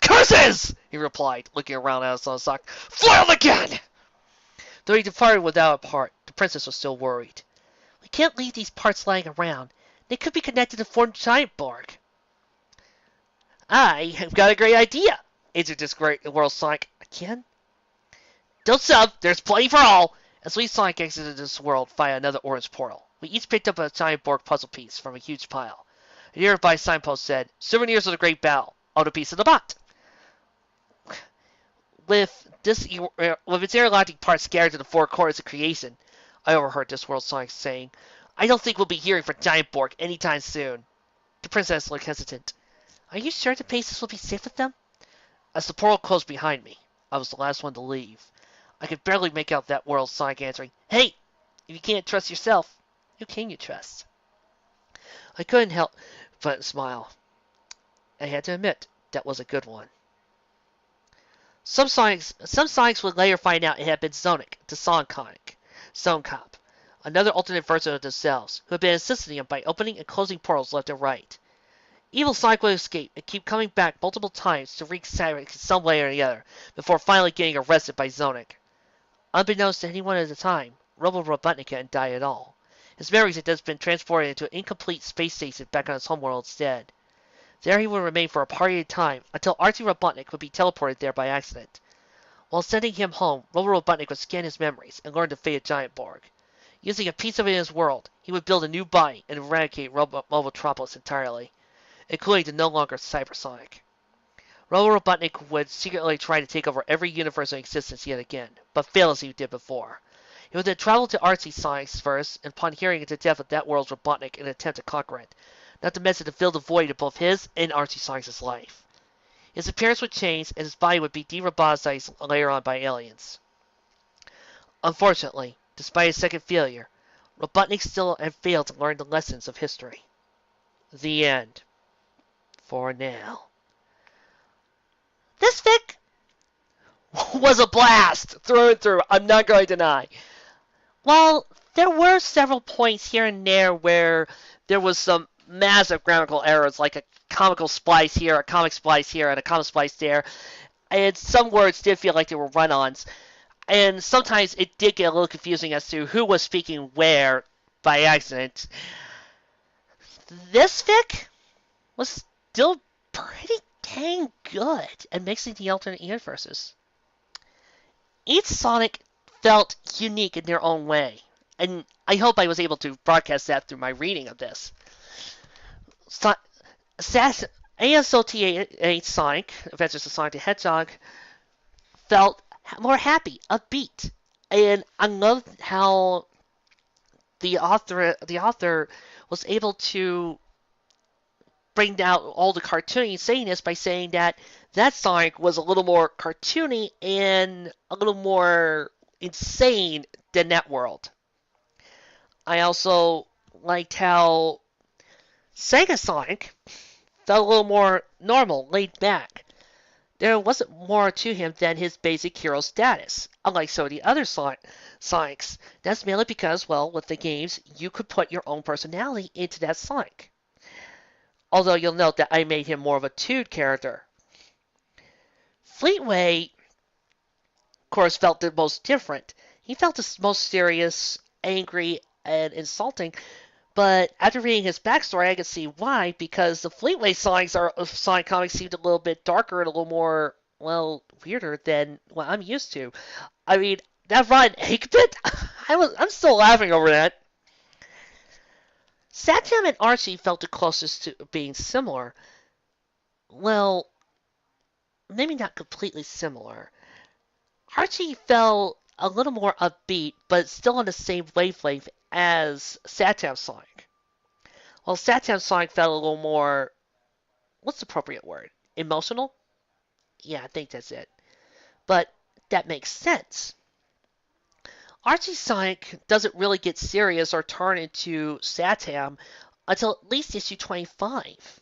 [SPEAKER 1] Curses! He replied, looking around at us on his sock. Foiled again! Though he departed without a part, the princess was still worried. We can't leave these parts lying around. They could be connected to form giant Borg. I have got a great idea, answered this great world Sonic again. Don't sub, there's plenty for all. As we Sonic exited this world via another orange portal, we each picked up a giant Borg puzzle piece from a huge pile. A nearby signpost said, Souvenirs of the Great Battle, on a piece of the bot. With its interlocking parts scattered to the four corners of creation, I overheard this world Sonic saying, I don't think we'll be hearing from Giant Borg anytime soon. The princess looked hesitant. Are you sure the bases will be safe with them? As the portal closed behind me, I was the last one to leave. I could barely make out that world Sonic answering, Hey, if you can't trust yourself, who can you trust? I couldn't help but smile. I had to admit, that was a good one. Some Sonics would later find out it had been Sonic, the Stone Cop, another alternate version of themselves, who had been assisting him by opening and closing portals left and right. Evil Sonic would escape and keep coming back multiple times to wreak havoc in some way or the other, before finally getting arrested by Sonic. Unbeknownst to anyone at the time, Robotnik hadn't died at all. His memories had just been transported into an incomplete space station back on his homeworld instead. There he would remain for a party at a time, until Archie Robotnik would be teleported there by accident. While sending him home, Robotnik would scan his memories and learn the fate of Giant Borg. Using a piece of it in his world, he would build a new body and eradicate Robotropolis entirely, including the no longer Cybersonic. Robotnik would secretly try to take over every universe in existence yet again, but fail as he did before. He would then travel to Archie Sonic's first, and upon hearing of the death of that world's Robotnik in an attempt to conquer it, not to mention to fill the void in both his and Archie Sonic's life. His appearance would change, and his body would be de-roboticized later on by aliens. Unfortunately, despite his second failure, Robotnik still had failed to learn the lessons of history. The end. For now. This fic was a blast, through and through, I'm not going to deny. While there were several points here and there where there was some massive grammatical errors, like a comical splice here, a comic splice here, and a comic splice there, and some words did feel like they were run-ons, and sometimes it did get a little confusing as to who was speaking where by accident. This fic was still pretty dang good at mixing the alternate universes. Each Sonic felt unique in their own way, and I hope I was able to broadcast that through my reading of this. AOSTH Sonic, Adventures of Sonic the Hedgehog, felt more happy, upbeat, and I loved how the author was able to bring out all the cartoony sayiness by saying that Sonic was a little more cartoony and a little more insane than that world. I also liked how Sega Sonic felt a little more normal, laid back. There wasn't more to him than his basic hero status, unlike some of the other Sonics. That's mainly because, well, with the games, you could put your own personality into that Sonic. Although you'll note that I made him more of a Toad character. Fleetaway, of course, felt the most different. He felt the most serious, angry, and insulting, But after reading his backstory, I can see why, because the Fleetway Sonic comics seemed a little bit darker and a little more, well, weirder than what I'm used to. I mean, that run, 8-bit, I'm still laughing over that. Satam and Archie felt the closest to being similar. Well, maybe not completely similar. Archie felt a little more upbeat, but still on the same wavelength as Satam Sonic. While Satam Sonic felt a little more, what's the appropriate word? Emotional? Yeah, I think that's it. But that makes sense. Archie Sonic doesn't really get serious or turn into Satam until at least issue 25.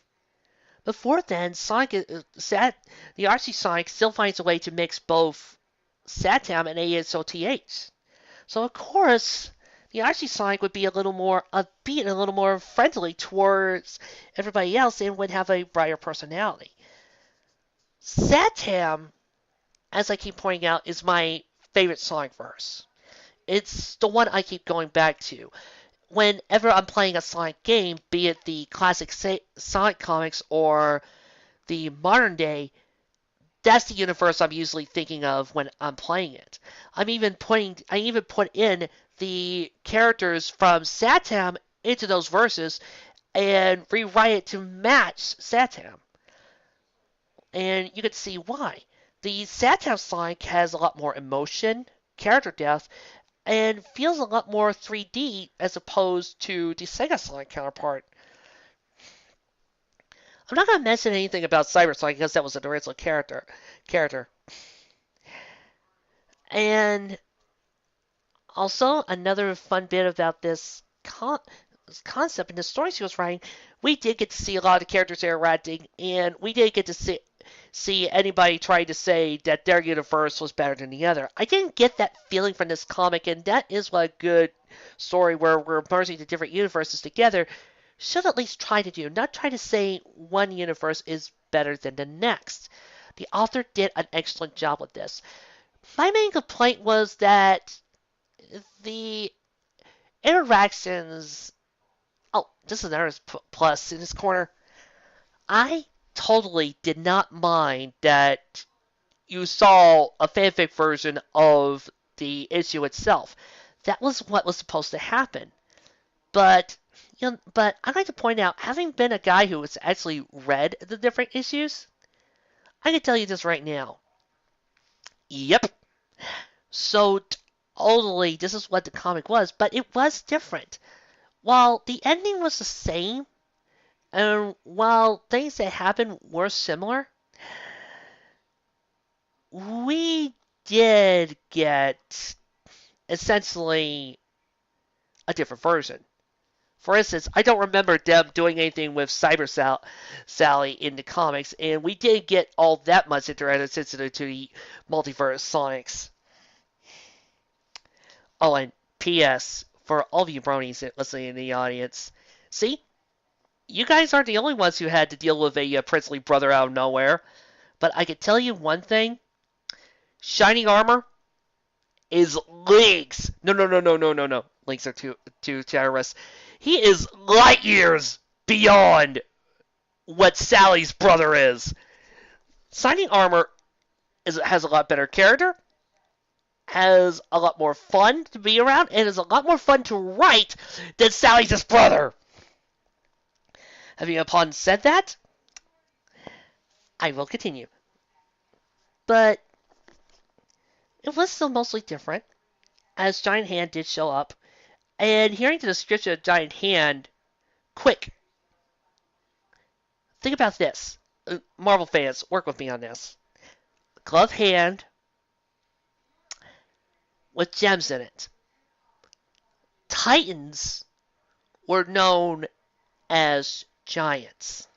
[SPEAKER 1] Before then, the Archie Sonic still finds a way to mix both Satam and AOSTH. So of course, the Archie Sonic would be a little more upbeat and a little more friendly towards everybody else and would have a brighter personality. Satam, as I keep pointing out, is my favorite Sonic verse. It's the one I keep going back to. Whenever I'm playing a Sonic game, be it the classic Sonic comics or the modern day, that's the universe I'm usually thinking of when I'm playing it. I even put in the characters from Satam into those verses and rewrite it to match Satam. And you can see why. The Satam Sonic has a lot more emotion, character depth, and feels a lot more 3D as opposed to the Sega Sonic counterpart. I'm not going to mention anything about Cyber Sonic because that was an original character. And also, another fun bit about this concept in the stories he was writing, we did get to see a lot of characters interacting, and we did get to see anybody trying to say that their universe was better than the other. I didn't get that feeling from this comic, and that is what a good story where we're merging the different universes together should at least try to do. Not try to say one universe is better than the next. The author did an excellent job with this. My main complaint was that the interactions. Oh, this is another plus in this corner. I totally did not mind that you saw a fanfic version of the issue itself. That was what was supposed to happen. But I'd like to point out, having been a guy who has actually read the different issues, I can tell you this right now. Yep. So totally, this is what the comic was, but it was different. While the ending was the same, and while things that happened were similar, we did get essentially a different version. For instance, I don't remember them doing anything with Cyber Sally in the comics, and we didn't get all that much interaction to the multiverse Sonics. Oh, and P.S. for all of you bronies listening in the audience, see, you guys aren't the only ones who had to deal with a princely brother out of nowhere. But I can tell you one thing: Shining Armor is leagues. No. Links are too terrorists. He is light years beyond what Sally's brother is. Shining Armor has a lot better character, has a lot more fun to be around, and is a lot more fun to write than Sally's brother. Having upon said that, I will continue. But it was still mostly different, as Giant Hand did show up, and hearing the description of Giant Hand, quick. Think about this. Marvel fans, work with me on this. Glove hand with gems in it. Titans were known as giants.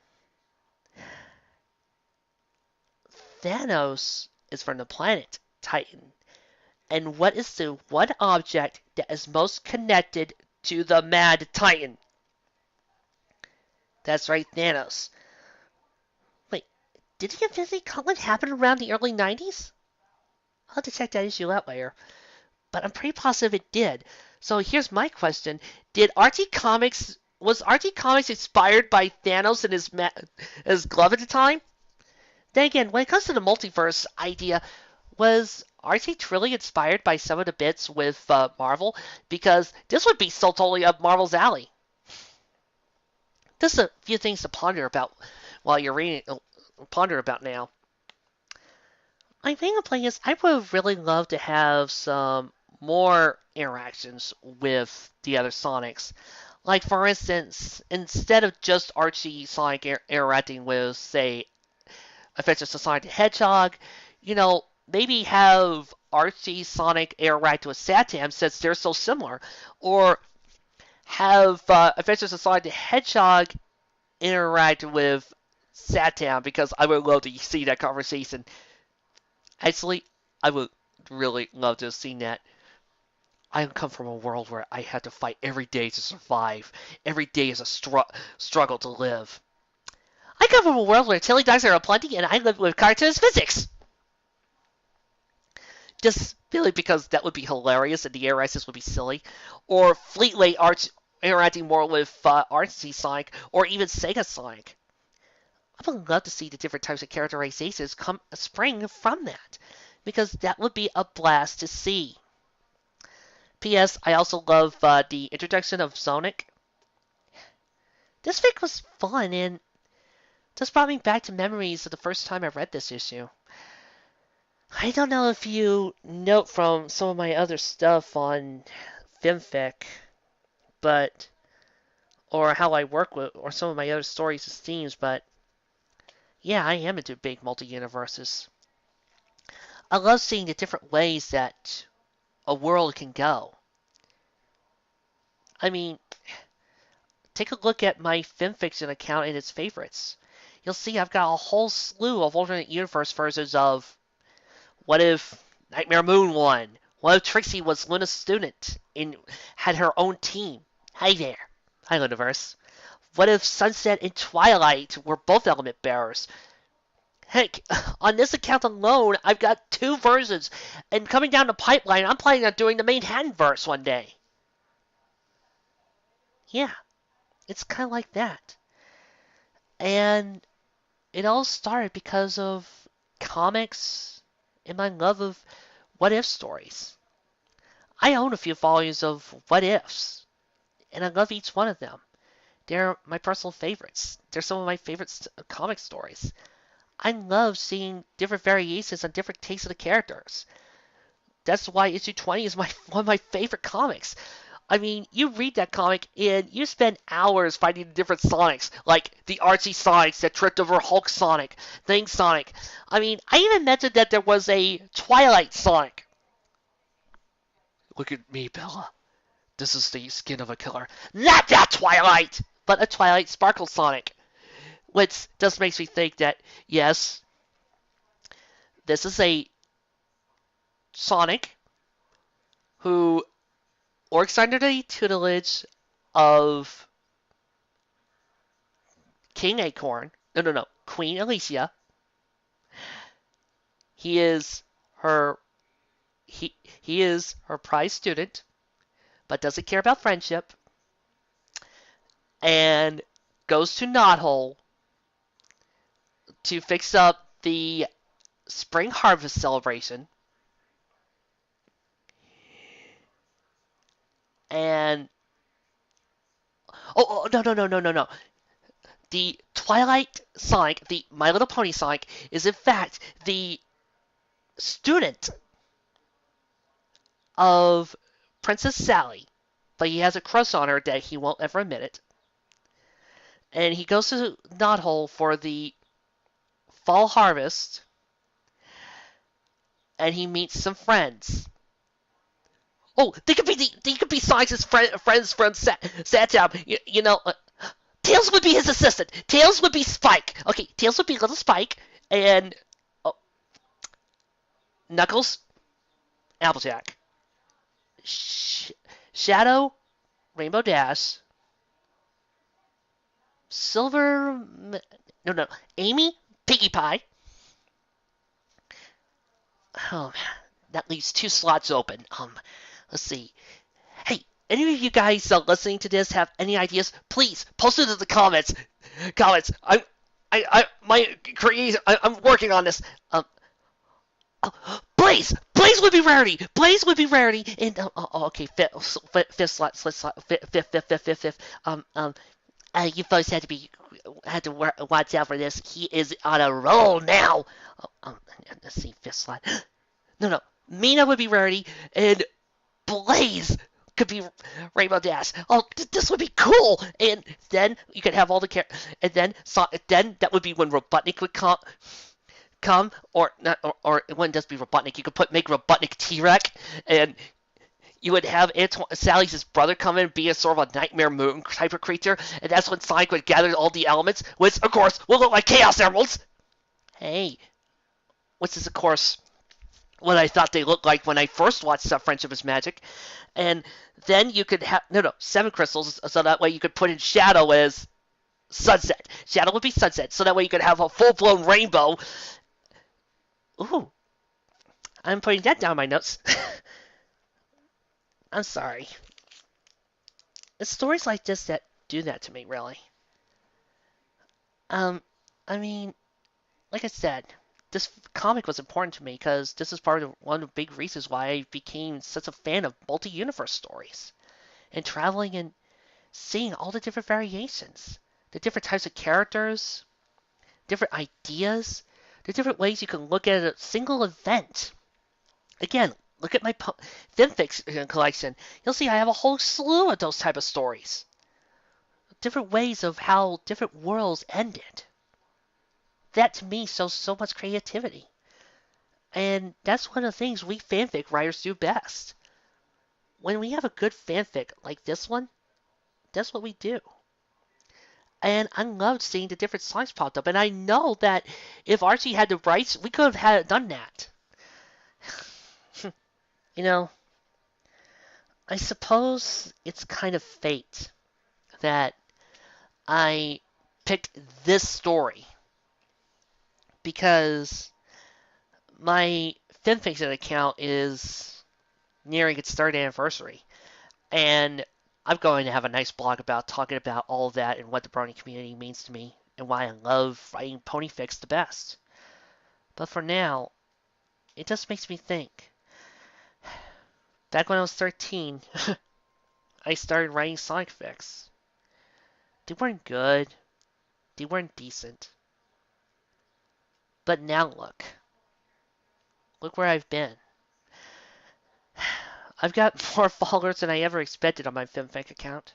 [SPEAKER 1] Thanos is from the planet Titan. And what is the one object that is most connected to the Mad Titan? That's right, Thanos. Wait, did the Infinity Gauntlet happen around the early 90s? I'll have to check that issue out later. But I'm pretty positive it did. So here's my question. Did Archie Comics Was Archie Comics inspired by Thanos and his glove at the time? Then again, when it comes to the multiverse idea, was Archie truly inspired by some of the bits with Marvel? Because this would be so totally up Marvel's alley. Just a few things to ponder about while you're reading. Ponder about now. My thing of is I would have really loved to have some more interactions with the other Sonics. Like, for instance, instead of just Archie Sonic interacting with, say, Adventures of Sonic the Hedgehog, maybe have Archie Sonic interact with Satam since they're so similar. Or have Adventures of Sonic the Hedgehog interact with Satam because I would love to see that conversation. Actually, I would really love to have seen that. I come from a world where I had to fight every day to survive. Every day is a struggle to live. I come from a world where chili dogs are aplenty and I live with cartoons physics. Just really because that would be hilarious and the air races would be silly. Or Fleetaway interacting more with Archie Sonic or even Sega Sonic. I would love to see the different types of characterizations spring from that, because that would be a blast to see. P.S. I also love the introduction of Sonic. This fic was fun and just brought me back to memories of the first time I read this issue. I don't know if you note from some of my other stuff on FimFic, or how I work with, or some of my other stories and themes, but yeah, I am into big multi-universes. I love seeing the different ways that a world can go. I mean, take a look at my FimFiction account and its favorites. You'll see I've got a whole slew of alternate universe versions of what if Nightmare Moon won? What if Trixie was Luna's student and had her own team? Hi there. Hi, Universe. What if Sunset and Twilight were both element bearers? Heck, on this account alone, I've got 2 versions, and coming down the pipeline, I'm planning on doing the Manhattan verse one day. Yeah, it's kind of like that. And it all started because of comics and my love of what if stories. I own a few volumes of what ifs, and I love each one of them. They're my personal favorites. They're some of my favorite comic stories. I love seeing different variations on different takes of the characters. That's why issue 20 is one of my favorite comics. I mean, you read that comic and you spend hours fighting the different Sonics, like the Archie Sonics that tripped over Hulk Sonic, Thing Sonic. I mean, I even mentioned that there was a Twilight Sonic. Look at me, Bella. This is the skin of a killer. Not that Twilight! But a Twilight Sparkle Sonic. Which just makes me think that, yes, this is a Sonic who works under the tutelage of King Acorn. No. Queen Alicia. He is her prize student, but doesn't care about friendship, and goes to Knothole to fix up the spring harvest celebration. And no. The Twilight Sonic, the My Little Pony Sonic, is in fact the student of Princess Sally, but he has a crush on her that he won't ever admit it. And he goes to Knothole for the fall harvest, and he meets some friends. Oh, they could be Sonic's friends from Satam. Tails would be his assistant. Tails would be Spike. Okay, Tails would be little Spike, and Knuckles, Applejack. Shadow, Rainbow Dash. Silver, no. Amy, Piggy Pie. Oh man, that leaves 2 slots open. Let's see. Hey, any of you guys listening to this have any ideas, please post it in the comments. Comments. My creation. I'm working on this. Blaze would be rarity. Blaze would be rarity. And okay, fifth slot, fifth. You folks had to watch out for this. He is on a roll now. Let's see, fifth slot. No. Mina would be rarity, and Blaze could be Rainbow Dash. Oh, this would be cool. And then you could have all the characters. And then that would be when Robotnik would come, or not, or it wouldn't just be Robotnik. You could make Robotnik T-Rex, and you would have Sally's his brother come in and be a sort of a Nightmare Moon type of creature, and that's when Sonic would gather all the elements, which of course will look like Chaos Emeralds. Hey, which is of course what I thought they looked like when I first watched Friendship is Magic. And then you could have 7 crystals, so that way you could put in Shadow as Sunset. Shadow would be Sunset, so that way you could have a full-blown rainbow. Ooh, I'm putting that down in my notes. I'm sorry. It's stories like this that do that to me, really. I mean, like I said, this comic was important to me because this is one of the big reasons why I became such a fan of multi-universe stories and traveling and seeing all the different variations, the different types of characters, different ideas, the different ways you can look at a single event. Again, look at my fanfic collection. You'll see I have a whole slew of those type of stories. Different ways of how different worlds ended. That to me shows so much creativity. And that's one of the things we fanfic writers do best. When we have a good fanfic like this one, that's what we do. And I loved seeing the different songs popped up. And I know that if Archie had the rights, we could have done that. I suppose it's kind of fate that I picked this story. Because my fanfiction account is nearing its 3rd anniversary. And I'm going to have a nice blog about talking about all of that and what the brony community means to me and why I love writing ponyfics the best. But for now, it just makes me think. Back when I was 13, I started writing Sonic fics. They weren't good. They weren't decent. But now look. Look where I've been. I've got more followers than I ever expected on my fanfic account.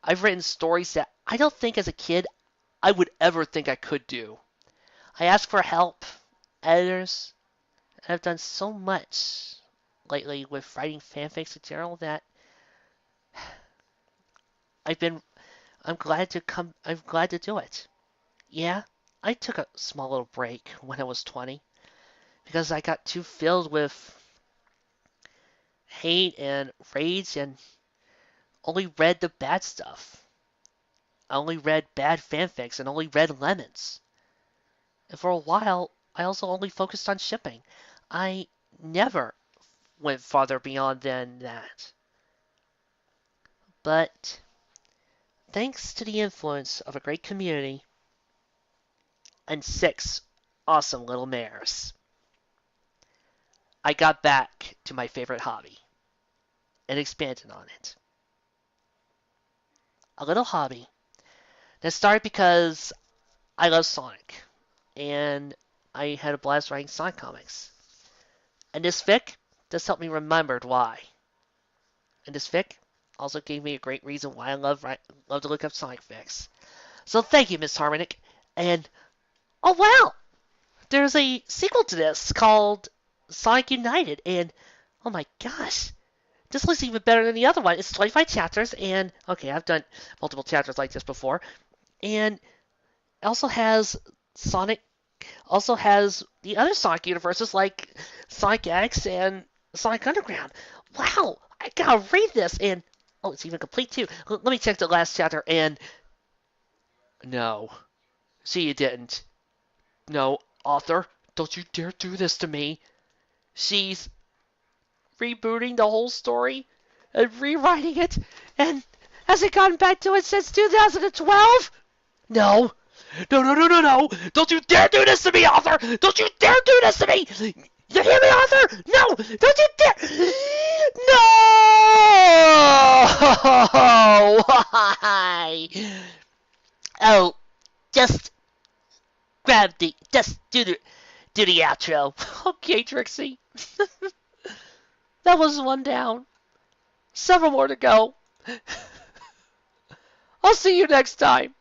[SPEAKER 1] I've written stories that I don't think as a kid I would ever think I could do. I ask for help, editors, and I've done so much lately with writing fanfics in general that I'm glad to do it. Yeah, I took a small little break when I was 20 because I got too filled with hate and rage and only read the bad stuff. I only read bad fanfics and only read lemons. And for a while, I also only focused on shipping. I never went farther beyond than that. But thanks to the influence of a great community and 6 awesome little mares, I got back to my favorite hobby and expanded on it. A little hobby that started because I love Sonic and I had a blast writing Sonic comics. And this fic just helped me remember why. And this fic also gave me a great reason why I love to look up Sonic fics. So thank you, Miss Harmonic. And oh wow, there's a sequel to this called Sonic United, and oh my gosh, this looks even better than the other one. It's 25 chapters, and okay, I've done multiple chapters like this before, and it also has the other Sonic universes like Sonic X and Sonic Underground. Wow, I gotta read this, and oh, it's even complete too. Let me check the last chapter, and no, see, you didn't. No, author, don't you dare do this to me. She's rebooting the whole story and rewriting it, and hasn't gotten back to it since 2012? No.
[SPEAKER 2] No. Don't you dare do this to me, Arthur. Don't you dare do this to me. You hear me, Arthur? No. Don't you dare.
[SPEAKER 1] No! Why? Oh, just just do the outro. Okay, Trixie. That was one down. Several more to go. I'll see you next time.